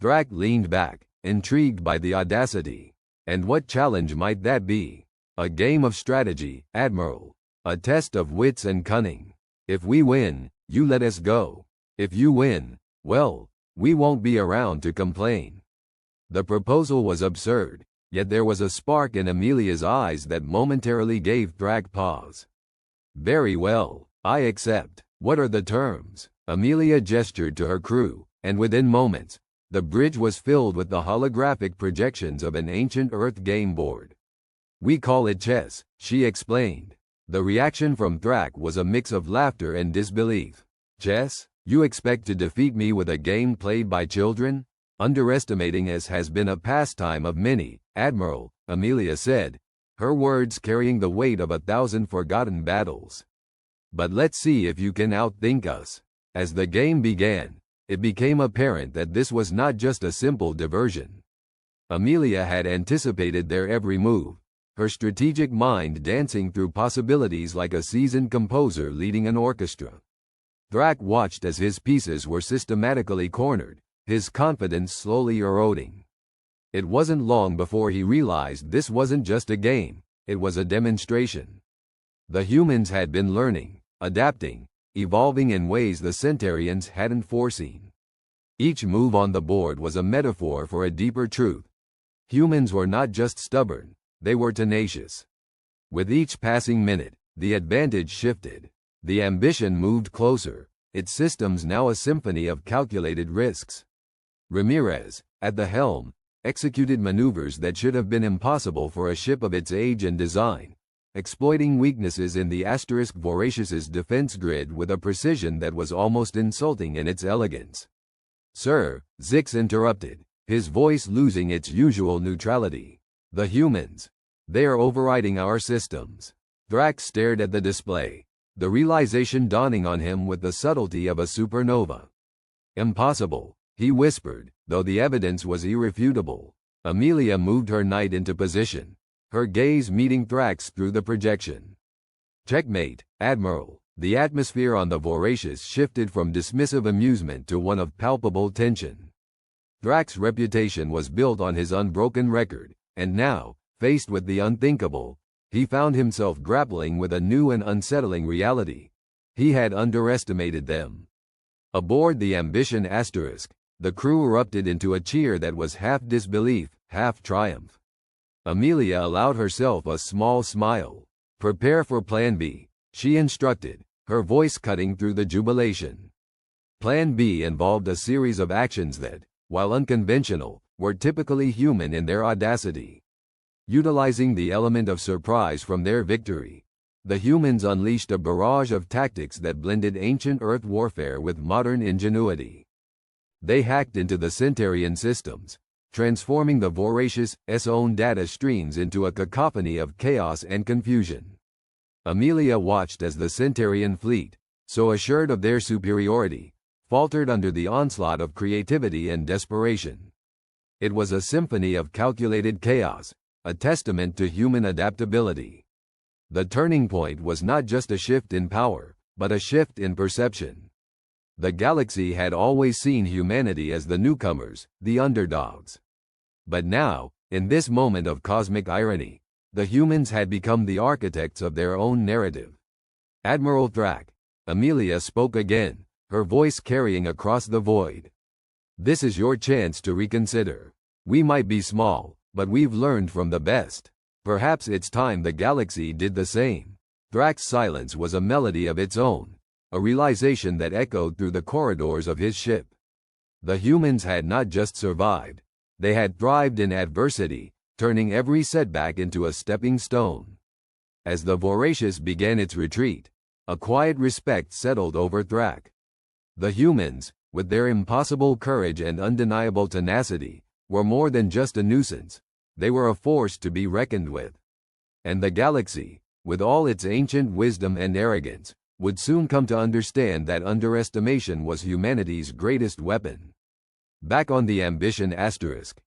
Speaker 1: Thrak leaned back, intrigued by the audacity. "And what challenge might that be?" "A game of strategy, Admiral. A test of wits and cunning. If we win, you let us go. If you win, well, we won't be around to complain." The proposal was absurd, yet there was a spark in Amelia's eyes that momentarily gave Thrak pause. "Very well, I accept. What are the terms?" Amelia gestured to her crew, and within moments, the bridge was filled with the holographic projections of an ancient Earth game board. "We call it chess," she explained. The reaction from Thrak was a mix of laughter and disbelief. "Chess? You expect to defeat me with a game played by children? Underestimating us has been a pastime of many, Admiral, Amelia said, her words carrying the weight of 1,000 forgotten battles. But let's see if you can outthink us. As the game began, it became apparent that this was not just a simple diversion. Amelia had anticipated their every move, her strategic mind dancing through possibilities like a seasoned composer leading an orchestra. Thrak watched as his pieces were systematically cornered, his confidence slowly eroding. It wasn't long before he realized this wasn't just a game, it was a demonstration. The humans had been learning, adapting, evolving in ways the Centaurians hadn't foreseen. Each move on the board was a metaphor for a deeper truth. Humans were not just stubborn, they were tenacious. With each passing minute, the advantage shifted. The ambition moved closer, its systems now a symphony of calculated risks. Ramirez, at the helm, executed maneuvers that should have been impossible for a ship of its age and design, exploiting weaknesses in the Voracious's defense grid with a precision that was almost insulting in its elegance. Sir, Zix interrupted, his voice losing its usual neutrality. The humans. They are overriding our systems. Thrak stared at the display, the realization dawning on him with the subtlety of a supernova. Impossible, he whispered, though the evidence was irrefutable. Amelia moved her knight into position, her gaze meeting Thrak's through the projection. Checkmate, Admiral. The atmosphere on the Voracious shifted from dismissive amusement to one of palpable tension. Thrak's reputation was built on his unbroken record, and now, faced with the unthinkable, he found himself grappling with a new and unsettling reality. He had underestimated them. Aboard the Ambition Asterisk, the crew erupted into a cheer that was half disbelief, half triumph. Amelia allowed herself a small smile. Prepare for Plan B, she instructed, her voice cutting through the jubilation. Plan B involved a series of actions that, while unconventional, were typically human in their audacity. Utilizing the element of surprise from their victory, the humans unleashed a barrage of tactics that blended ancient Earth warfare with modern ingenuity. They hacked into the Centaurian systems, transforming the Voracious's own data streams into a cacophony of chaos and confusion. Amelia watched as the Centaurian fleet, so assured of their superiority, faltered under the onslaught of creativity and desperation. It was a symphony of calculated chaos, a testament to human adaptability. The turning point was not just a shift in power, but a shift in perception. The galaxy had always seen humanity as the newcomers, the underdogs. But now, in this moment of cosmic irony, the humans had become the architects of their own narrative. Admiral Thrak, Amelia spoke again, her voice carrying across the void. This is your chance to reconsider. We might be small, but we've learned from the best. Perhaps it's time the galaxy did the same. Thrak's silence was a melody of its own, a realization that echoed through the corridors of his ship. The humans had not just survived, they had thrived in adversity, turning every setback into a stepping stone. As the Voracious began its retreat, a quiet respect settled over Thrak. The humans, with their impossible courage and undeniable tenacity, were more than just a nuisance, they were a force to be reckoned with. And the galaxy, with all its ancient wisdom and arrogance, would soon come to understand that underestimation was humanity's greatest weapon. Back on the Ambition Asterisk,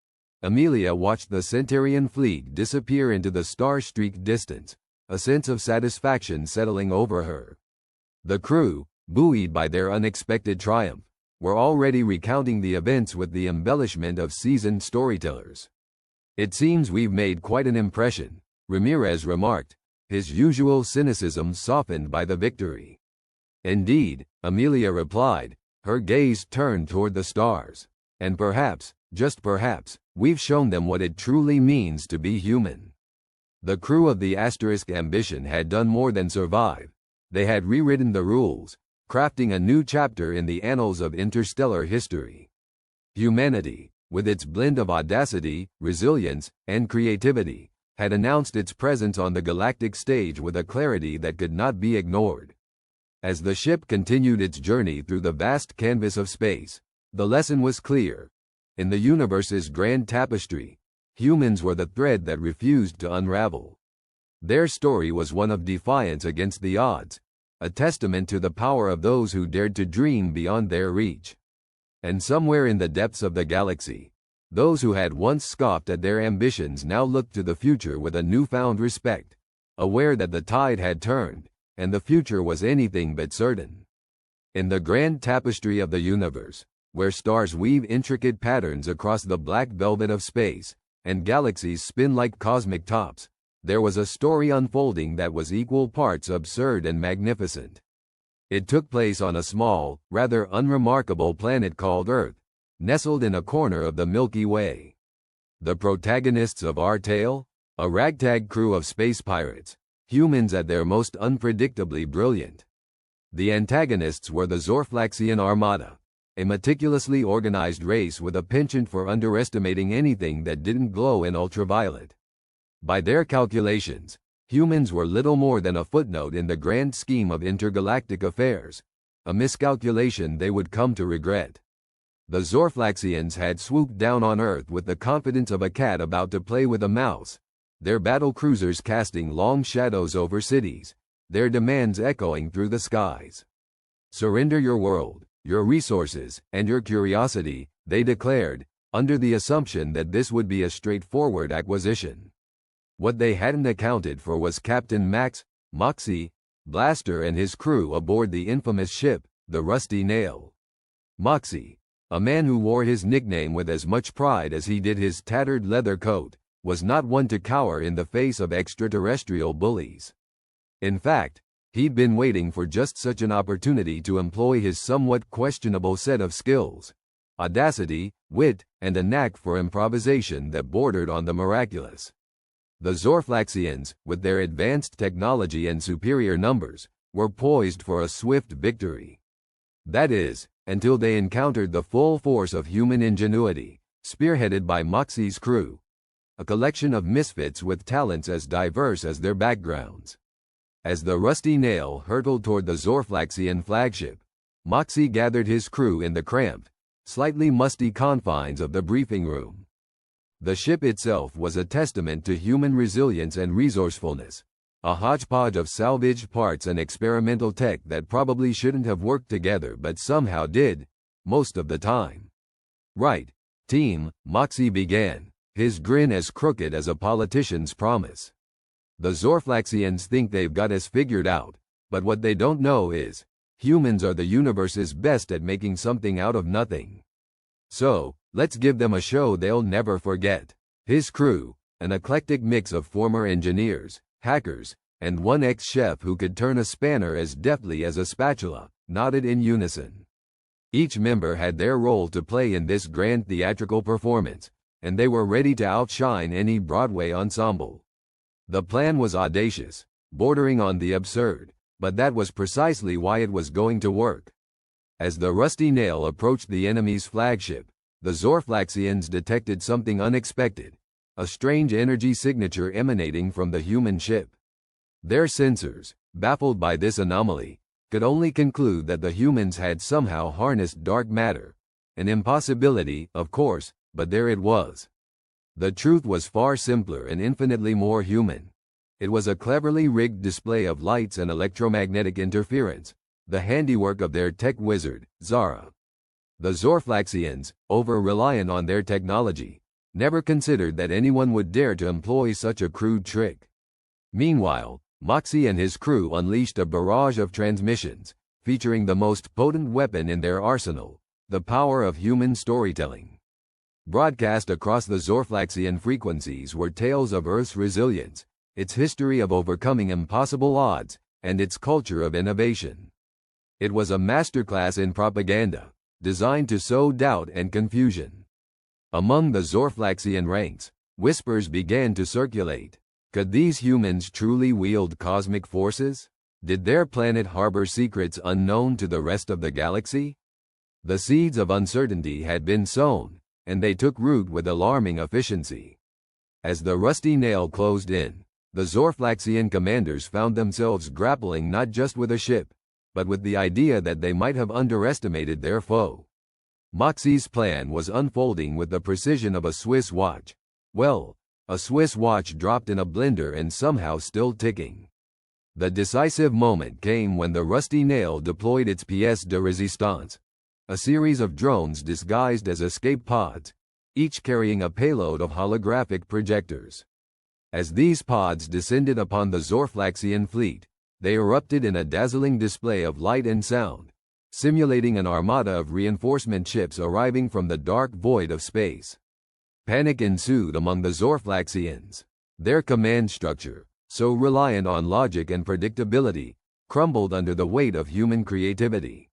Speaker 1: Amelia watched the Centaurian fleet disappear into the star-streaked distance, a sense of satisfaction settling over her. The crew, buoyed by their unexpected triumph, were already recounting the events with the embellishment of seasoned storytellers. It seems we've made quite an impression, Ramirez remarked, his usual cynicism softened by the victory. Indeed, Amelia replied, her gaze turned toward the stars. And perhaps, just perhaps, we've shown them what it truly means to be human. The crew of the Asterisk Ambition had done more than survive. They had rewritten the rules, crafting a new chapter in the annals of interstellar history. Humanity, with its blend of audacity, resilience, and creativity, had announced its presence on the galactic stage with a clarity that could not be ignored. As the ship continued its journey through the vast canvas of space, the lesson was clear. In the universe's grand tapestry, humans were the thread that refused to unravel. Their story was one of defiance against the odds, a testament to the power of those who dared to dream beyond their reach. And somewhere in the depths of the galaxy, those who had once scoffed at their ambitions now looked to the future with a newfound respect, aware that the tide had turned, and the future was anything but certain. In the grand tapestry of the universe, where stars weave intricate patterns across the black velvet of space, and galaxies spin like cosmic tops, there was a story unfolding that was equal parts absurd and magnificent. It took place on a small, rather unremarkable planet called Earth, nestled in a corner of the Milky Way. The protagonists of our tale? A ragtag crew of space pirates, humans at their most unpredictably brilliant. The antagonists were the Zorflaxian Armada, a meticulously organized race with a penchant for underestimating anything that didn't glow in ultraviolet. By their calculations, humans were little more than a footnote in the grand scheme of intergalactic affairs, a miscalculation they would come to regret. The Zorflaxians had swooped down on Earth with the confidence of a cat about to play with a mouse, their battle cruisers casting long shadows over cities, their demands echoing through the skies. "Surrender your world, your resources, and your curiosity," they declared, under the assumption that this would be a straightforward acquisition. What they hadn't accounted for was Captain Max Moxie Blaster and his crew aboard the infamous ship, the Rusty Nail. Moxie, a man who wore his nickname with as much pride as he did his tattered leather coat, was not one to cower in the face of extraterrestrial bullies. In fact, he'd been waiting for just such an opportunity to employ his somewhat questionable set of skills, audacity, wit, and a knack for improvisation that bordered on the miraculous. The Zorflaxians, with their advanced technology and superior numbers, were poised for a swift victory. That is, until they encountered the full force of human ingenuity, spearheaded by Moxie's crew, a collection of misfits with talents as diverse as their backgrounds. As the Rusty Nail hurtled toward the Zorflaxian flagship, Moxie gathered his crew in the cramped, slightly musty confines of the briefing room. The ship itself was a testament to human resilience and resourcefulness, a hodgepodge of salvaged parts and experimental tech that probably shouldn't have worked together but somehow did, most of the time. "Right, team," Moxie began, his grin as crooked as a politician's promise. "The Zorflaxians think they've got us figured out, but what they don't know is, humans are the universe's best at making something out of nothing. So, let's give them a show they'll never forget." His crew, an eclectic mix of former engineers, hackers, and one ex-chef who could turn a spanner as deftly as a spatula, nodded in unison. Each member had their role to play in this grand theatrical performance, and they were ready to outshine any Broadway ensemble. The plan was audacious, bordering on the absurd, but that was precisely why it was going to work. As the Rusty Nail approached the enemy's flagship, the Zorflaxians detected something unexpected, a strange energy signature emanating from the human ship. Their sensors, baffled by this anomaly, could only conclude that the humans had somehow harnessed dark matter, an impossibility, of course, but there it was. The truth was far simpler and infinitely more human. It was a cleverly rigged display of lights and electromagnetic interference, the handiwork of their tech wizard, Zara. The Zorflaxians, over-reliant on their technology, never considered that anyone would dare to employ such a crude trick. Meanwhile, Moxie and his crew unleashed a barrage of transmissions, featuring the most potent weapon in their arsenal, the power of human storytelling. Broadcast across the Zorflaxian frequencies were tales of Earth's resilience, its history of overcoming impossible odds, and its culture of innovation. It was a masterclass in propaganda, designed to sow doubt and confusion. Among the Zorflaxian ranks, whispers began to circulate. Could these humans truly wield cosmic forces? Did their planet harbor secrets unknown to the rest of the galaxy? The seeds of uncertainty had been sown, and they took root with alarming efficiency. As the Rusty Nail closed in, the Zorflaxian commanders found themselves grappling not just with a ship, but with the idea that they might have underestimated their foe. Moxie's plan was unfolding with the precision of a Swiss watch. Well, a Swiss watch dropped in a blender and somehow still ticking. The decisive moment came when the Rusty Nail deployed its pièce de résistance, a series of drones disguised as escape pods, each carrying a payload of holographic projectors. As these pods descended upon the Zorflaxian fleet, they erupted in a dazzling display of light and sound, simulating an armada of reinforcement ships arriving from the dark void of space. Panic ensued among the Zorflaxians. Their command structure, so reliant on logic and predictability, crumbled under the weight of human creativity.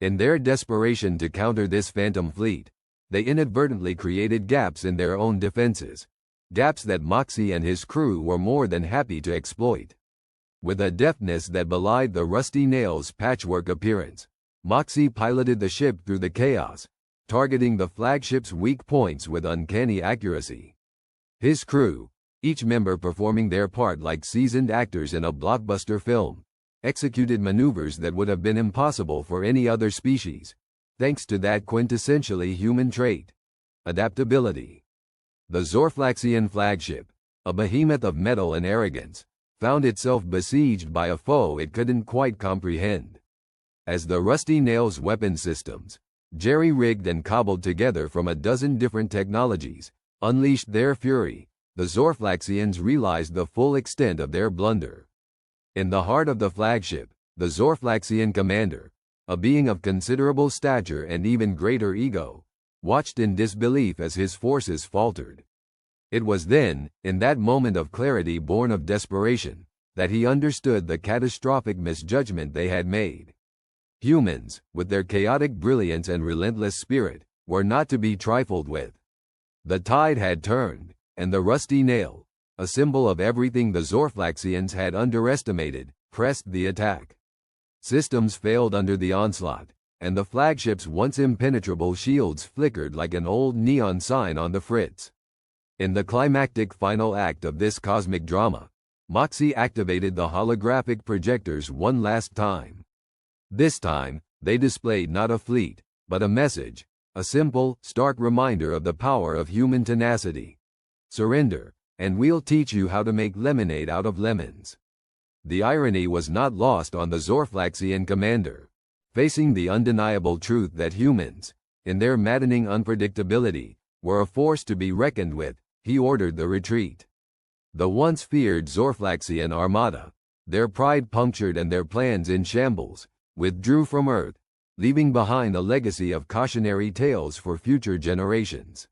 Speaker 1: In their desperation to counter this phantom fleet, they inadvertently created gaps in their own defenses, gaps that Moxie and his crew were more than happy to exploit. With a deftness that belied the Rusty Nail's patchwork appearance, Moxie piloted the ship through the chaos, targeting the flagship's weak points with uncanny accuracy. His crew, each member performing their part like seasoned actors in a blockbuster film, executed maneuvers that would have been impossible for any other species, thanks to that quintessentially human trait: adaptability. The Zorflaxian flagship, a behemoth of metal and arrogance, found itself besieged by a foe it couldn't quite comprehend. As the Rusty Nail's weapon systems, jerry-rigged and cobbled together from a dozen different technologies, unleashed their fury, the Zorflaxians realized the full extent of their blunder. In the heart of the flagship, the Zorflaxian commander, a being of considerable stature and even greater ego, watched in disbelief as his forces faltered. It was then, in that moment of clarity born of desperation, that he understood the catastrophic misjudgment they had made. Humans, with their chaotic brilliance and relentless spirit, were not to be trifled with. The tide had turned, and the Rusty Nail, a symbol of everything the Zorflaxians had underestimated, pressed the attack. Systems failed under the onslaught, and the flagship's once impenetrable shields flickered like an old neon sign on the fritz. In the climactic final act of this cosmic drama, Moxie activated the holographic projectors one last time. This time, they displayed not a fleet, but a message, a simple, stark reminder of the power of human tenacity. Surrender, and we'll teach you how to make lemonade out of lemons. The irony was not lost on the Zorflaxian commander. Facing the undeniable truth that humans, in their maddening unpredictability, were a force to be reckoned with, he ordered the retreat. The once feared Zorflaxian armada, their pride punctured and their plans in shambles, withdrew from Earth, leaving behind a legacy of cautionary tales for future generations.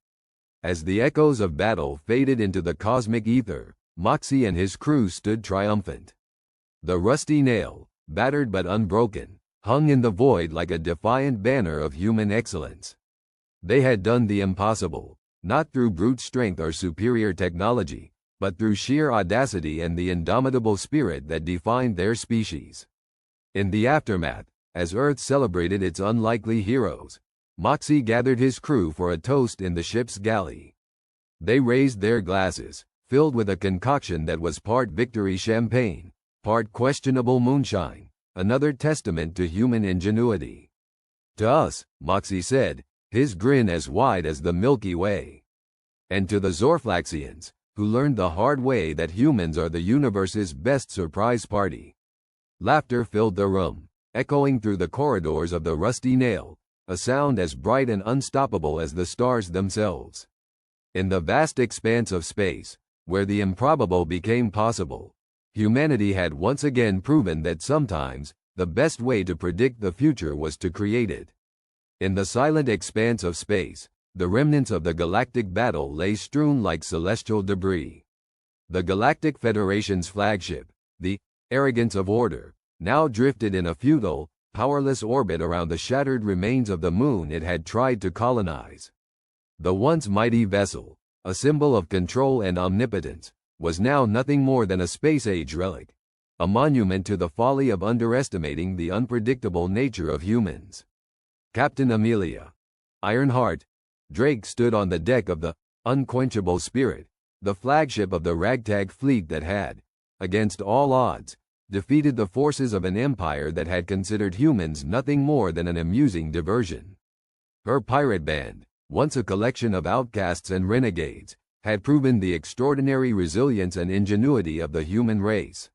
Speaker 1: As the echoes of battle faded into the cosmic ether, Moxie and his crew stood triumphant. The Rusty Nail, battered but unbroken, hung in the void like a defiant banner of human excellence. They had done the impossible, not through brute strength or superior technology, but through sheer audacity and the indomitable spirit that defined their species. In the aftermath, as Earth celebrated its unlikely heroes, Moxie gathered his crew for a toast in the ship's galley. They raised their glasses, filled with a concoction that was part victory champagne, part questionable moonshine, another testament to human ingenuity. To us, Moxie said, his grin as wide as the Milky Way. And to the Zorflaxians, who learned the hard way that humans are the universe's best surprise party. Laughter filled the room, echoing through the corridors of the Rusty Nail, a sound as bright and unstoppable as the stars themselves. In the vast expanse of space, where the improbable became possible, humanity had once again proven that sometimes, the best way to predict the future was to create it. In the silent expanse of space, the remnants of the galactic battle lay strewn like celestial debris. The Galactic Federation's flagship, the Arrogance of Order, now drifted in a futile, powerless orbit around the shattered remains of the moon it had tried to colonize. The once mighty vessel, a symbol of control and omnipotence, was now nothing more than a space-age relic, a monument to the folly of underestimating the unpredictable nature of humans. Captain Amelia Ironheart Drake stood on the deck of the Unquenchable Spirit, the flagship of the ragtag fleet that had, against all odds, defeated the forces of an empire that had considered humans nothing more than an amusing diversion. Her pirate band, once a collection of outcasts and renegades, had proven the extraordinary resilience and ingenuity of the human race.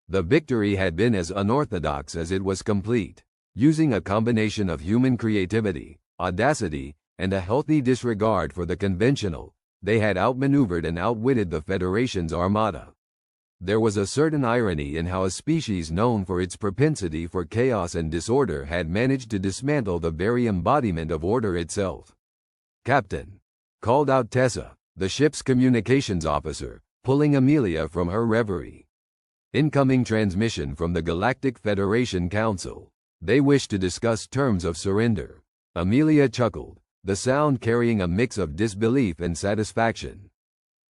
Speaker 1: The victory had been as unorthodox as it was complete. Using a combination of human creativity, audacity, and a healthy disregard for the conventional, they had outmaneuvered and outwitted the Federation's armada. There was a certain irony in how a species known for its propensity for chaos and disorder had managed to dismantle the very embodiment of order itself. "Captain," called out Tessa, the ship's communications officer, pulling Amelia from her reverie. "Incoming transmission from the Galactic Federation Council. They wish to discuss terms of surrender." Amelia chuckled, the sound carrying a mix of disbelief and satisfaction.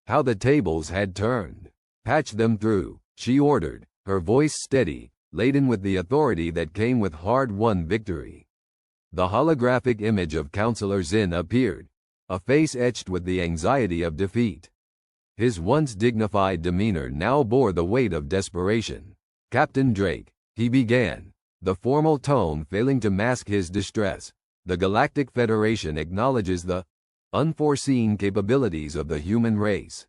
Speaker 1: How the tables had turned. "Patch them through," she ordered, her voice steady, laden with the authority that came with hard-won victory. The holographic image of Counselor Zinn appeared, a face etched with the anxiety of defeat. His once dignified demeanor now bore the weight of desperation. "Captain Drake," he began, the formal tone failing to mask his distress, "the Galactic Federation acknowledges the unforeseen capabilities of the human race.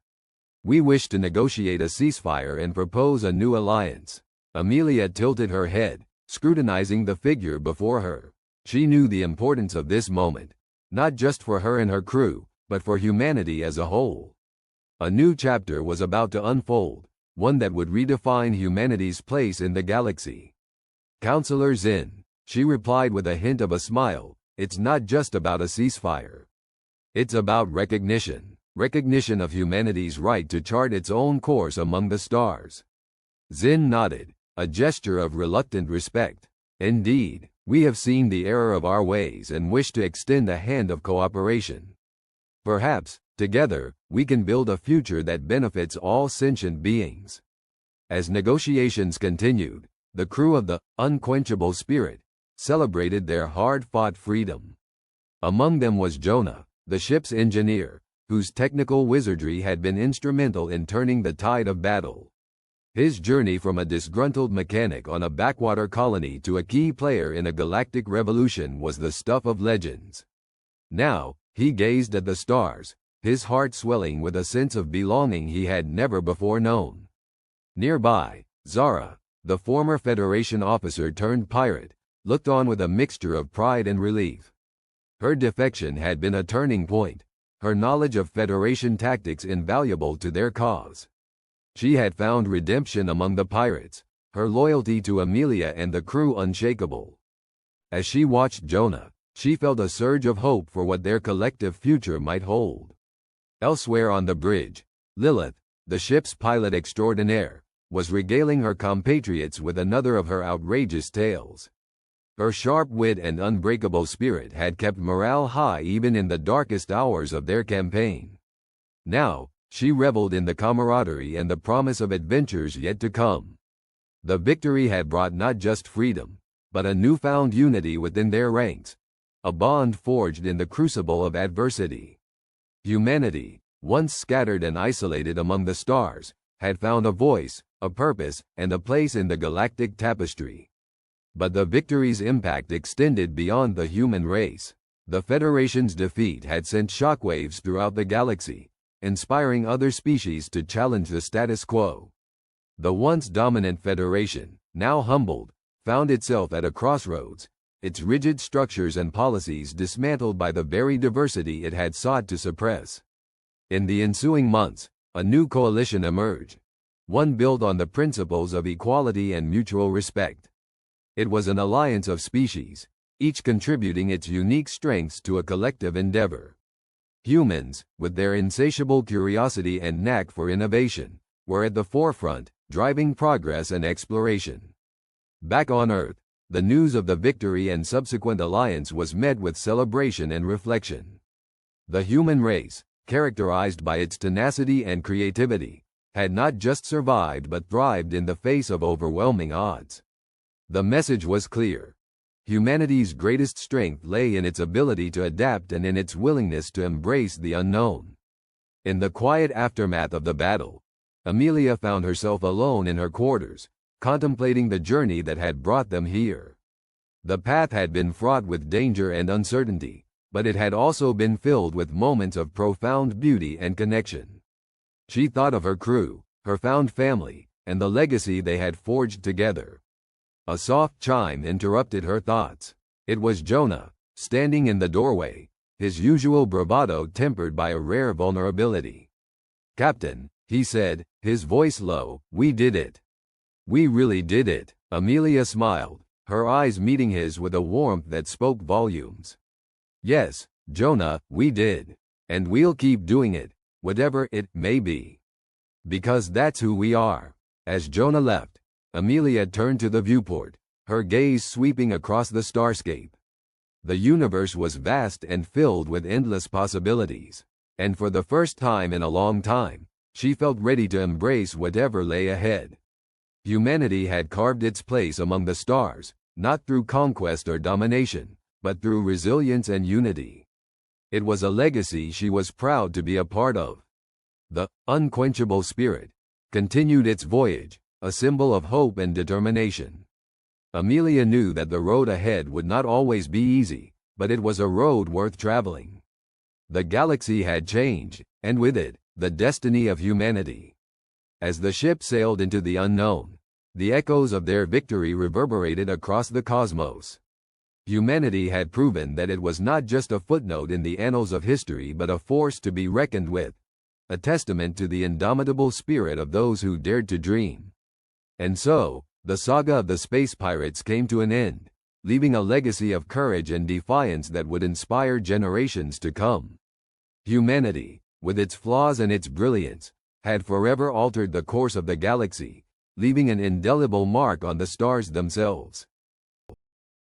Speaker 1: We wish to negotiate a ceasefire and propose a new alliance." Amelia tilted her head, scrutinizing the figure before her. She knew the importance of this moment, not just for her and her crew, but for humanity as a whole. A new chapter was about to unfold, one that would redefine humanity's place in the galaxy. "Counselor Zinn," she replied with a hint of a smile, "it's not just about a ceasefire. It's about recognition of humanity's right to chart its own course among the stars." Zinn nodded, a gesture of reluctant respect. "Indeed, we have seen the error of our ways and wish to extend a hand of cooperation. Perhaps, together, we can build a future that benefits all sentient beings." As negotiations continued, the crew of the Unquenchable Spirit celebrated their hard-fought freedom. Among them was Jonah, the ship's engineer, whose technical wizardry had been instrumental in turning the tide of battle. His journey from a disgruntled mechanic on a backwater colony to a key player in a galactic revolution was the stuff of legends. Now, he gazed at the stars, his heart swelling with a sense of belonging he had never before known. Nearby, Zara, the former Federation officer turned pirate, looked on with a mixture of pride and relief. Her defection had been a turning point, her knowledge of Federation tactics invaluable to their cause. She had found redemption among the pirates, her loyalty to Amelia and the crew unshakable. As she watched Jonah, she felt a surge of hope for what their collective future might hold. Elsewhere on the bridge, Lilith, the ship's pilot extraordinaire, was regaling her compatriots with another of her outrageous tales. Her sharp wit and unbreakable spirit had kept morale high even in the darkest hours of their campaign. Now, she reveled in the camaraderie and the promise of adventures yet to come. The victory had brought not just freedom, but a newfound unity within their ranks, a bond forged in the crucible of adversity. Humanity, once scattered and isolated among the stars, had found a voice, a purpose, and a place in the galactic tapestry. But the victory's impact extended beyond the human race. The Federation's defeat had sent shockwaves throughout the galaxy, inspiring other species to challenge the status quo. The once dominant Federation, now humbled, found itself at a crossroads, its rigid structures and policies dismantled by the very diversity it had sought to suppress. In the ensuing months, a new coalition emerged, one built on the principles of equality and mutual respect. It was an alliance of species, each contributing its unique strengths to a collective endeavor. Humans, with their insatiable curiosity and knack for innovation, were at the forefront, driving progress and exploration. Back on Earth, the news of the victory and subsequent alliance was met with celebration and reflection. The human race, characterized by its tenacity and creativity, had not just survived but thrived in the face of overwhelming odds. The message was clear. Humanity's greatest strength lay in its ability to adapt and in its willingness to embrace the unknown. In the quiet aftermath of the battle, Amelia found herself alone in her quarters, contemplating the journey that had brought them here. The path had been fraught with danger and uncertainty, but it had also been filled with moments of profound beauty and connection. She thought of her crew, her found family, and the legacy they had forged together. A soft chime interrupted her thoughts. It was Jonah, standing in the doorway, his usual bravado tempered by a rare vulnerability. "Captain," he said, his voice low, "we did it. We really did it." Amelia smiled, her eyes meeting his with a warmth that spoke volumes. "Yes, Jonah, we did. And we'll keep doing it, whatever it may be. Because that's who we are." As Jonah left, Amelia turned to the viewport, her gaze sweeping across the starscape. The universe was vast and filled with endless possibilities, and for the first time in a long time, she felt ready to embrace whatever lay ahead. Humanity had carved its place among the stars, not through conquest or domination, but through resilience and unity. It was a legacy she was proud to be a part of. The unquenchable spirit continued its voyage, a symbol of hope and determination. Amelia knew that the road ahead would not always be easy, but it was a road worth traveling. The galaxy had changed, and with it, the destiny of humanity. As the ship sailed into the unknown, the echoes of their victory reverberated across the cosmos. Humanity had proven that it was not just a footnote in the annals of history but a force to be reckoned with, a testament to the indomitable spirit of those who dared to dream. And so, the saga of the space pirates came to an end, leaving a legacy of courage and defiance that would inspire generations to come. Humanity, with its flaws and its brilliance, had forever altered the course of the galaxy, leaving an indelible mark on the stars themselves.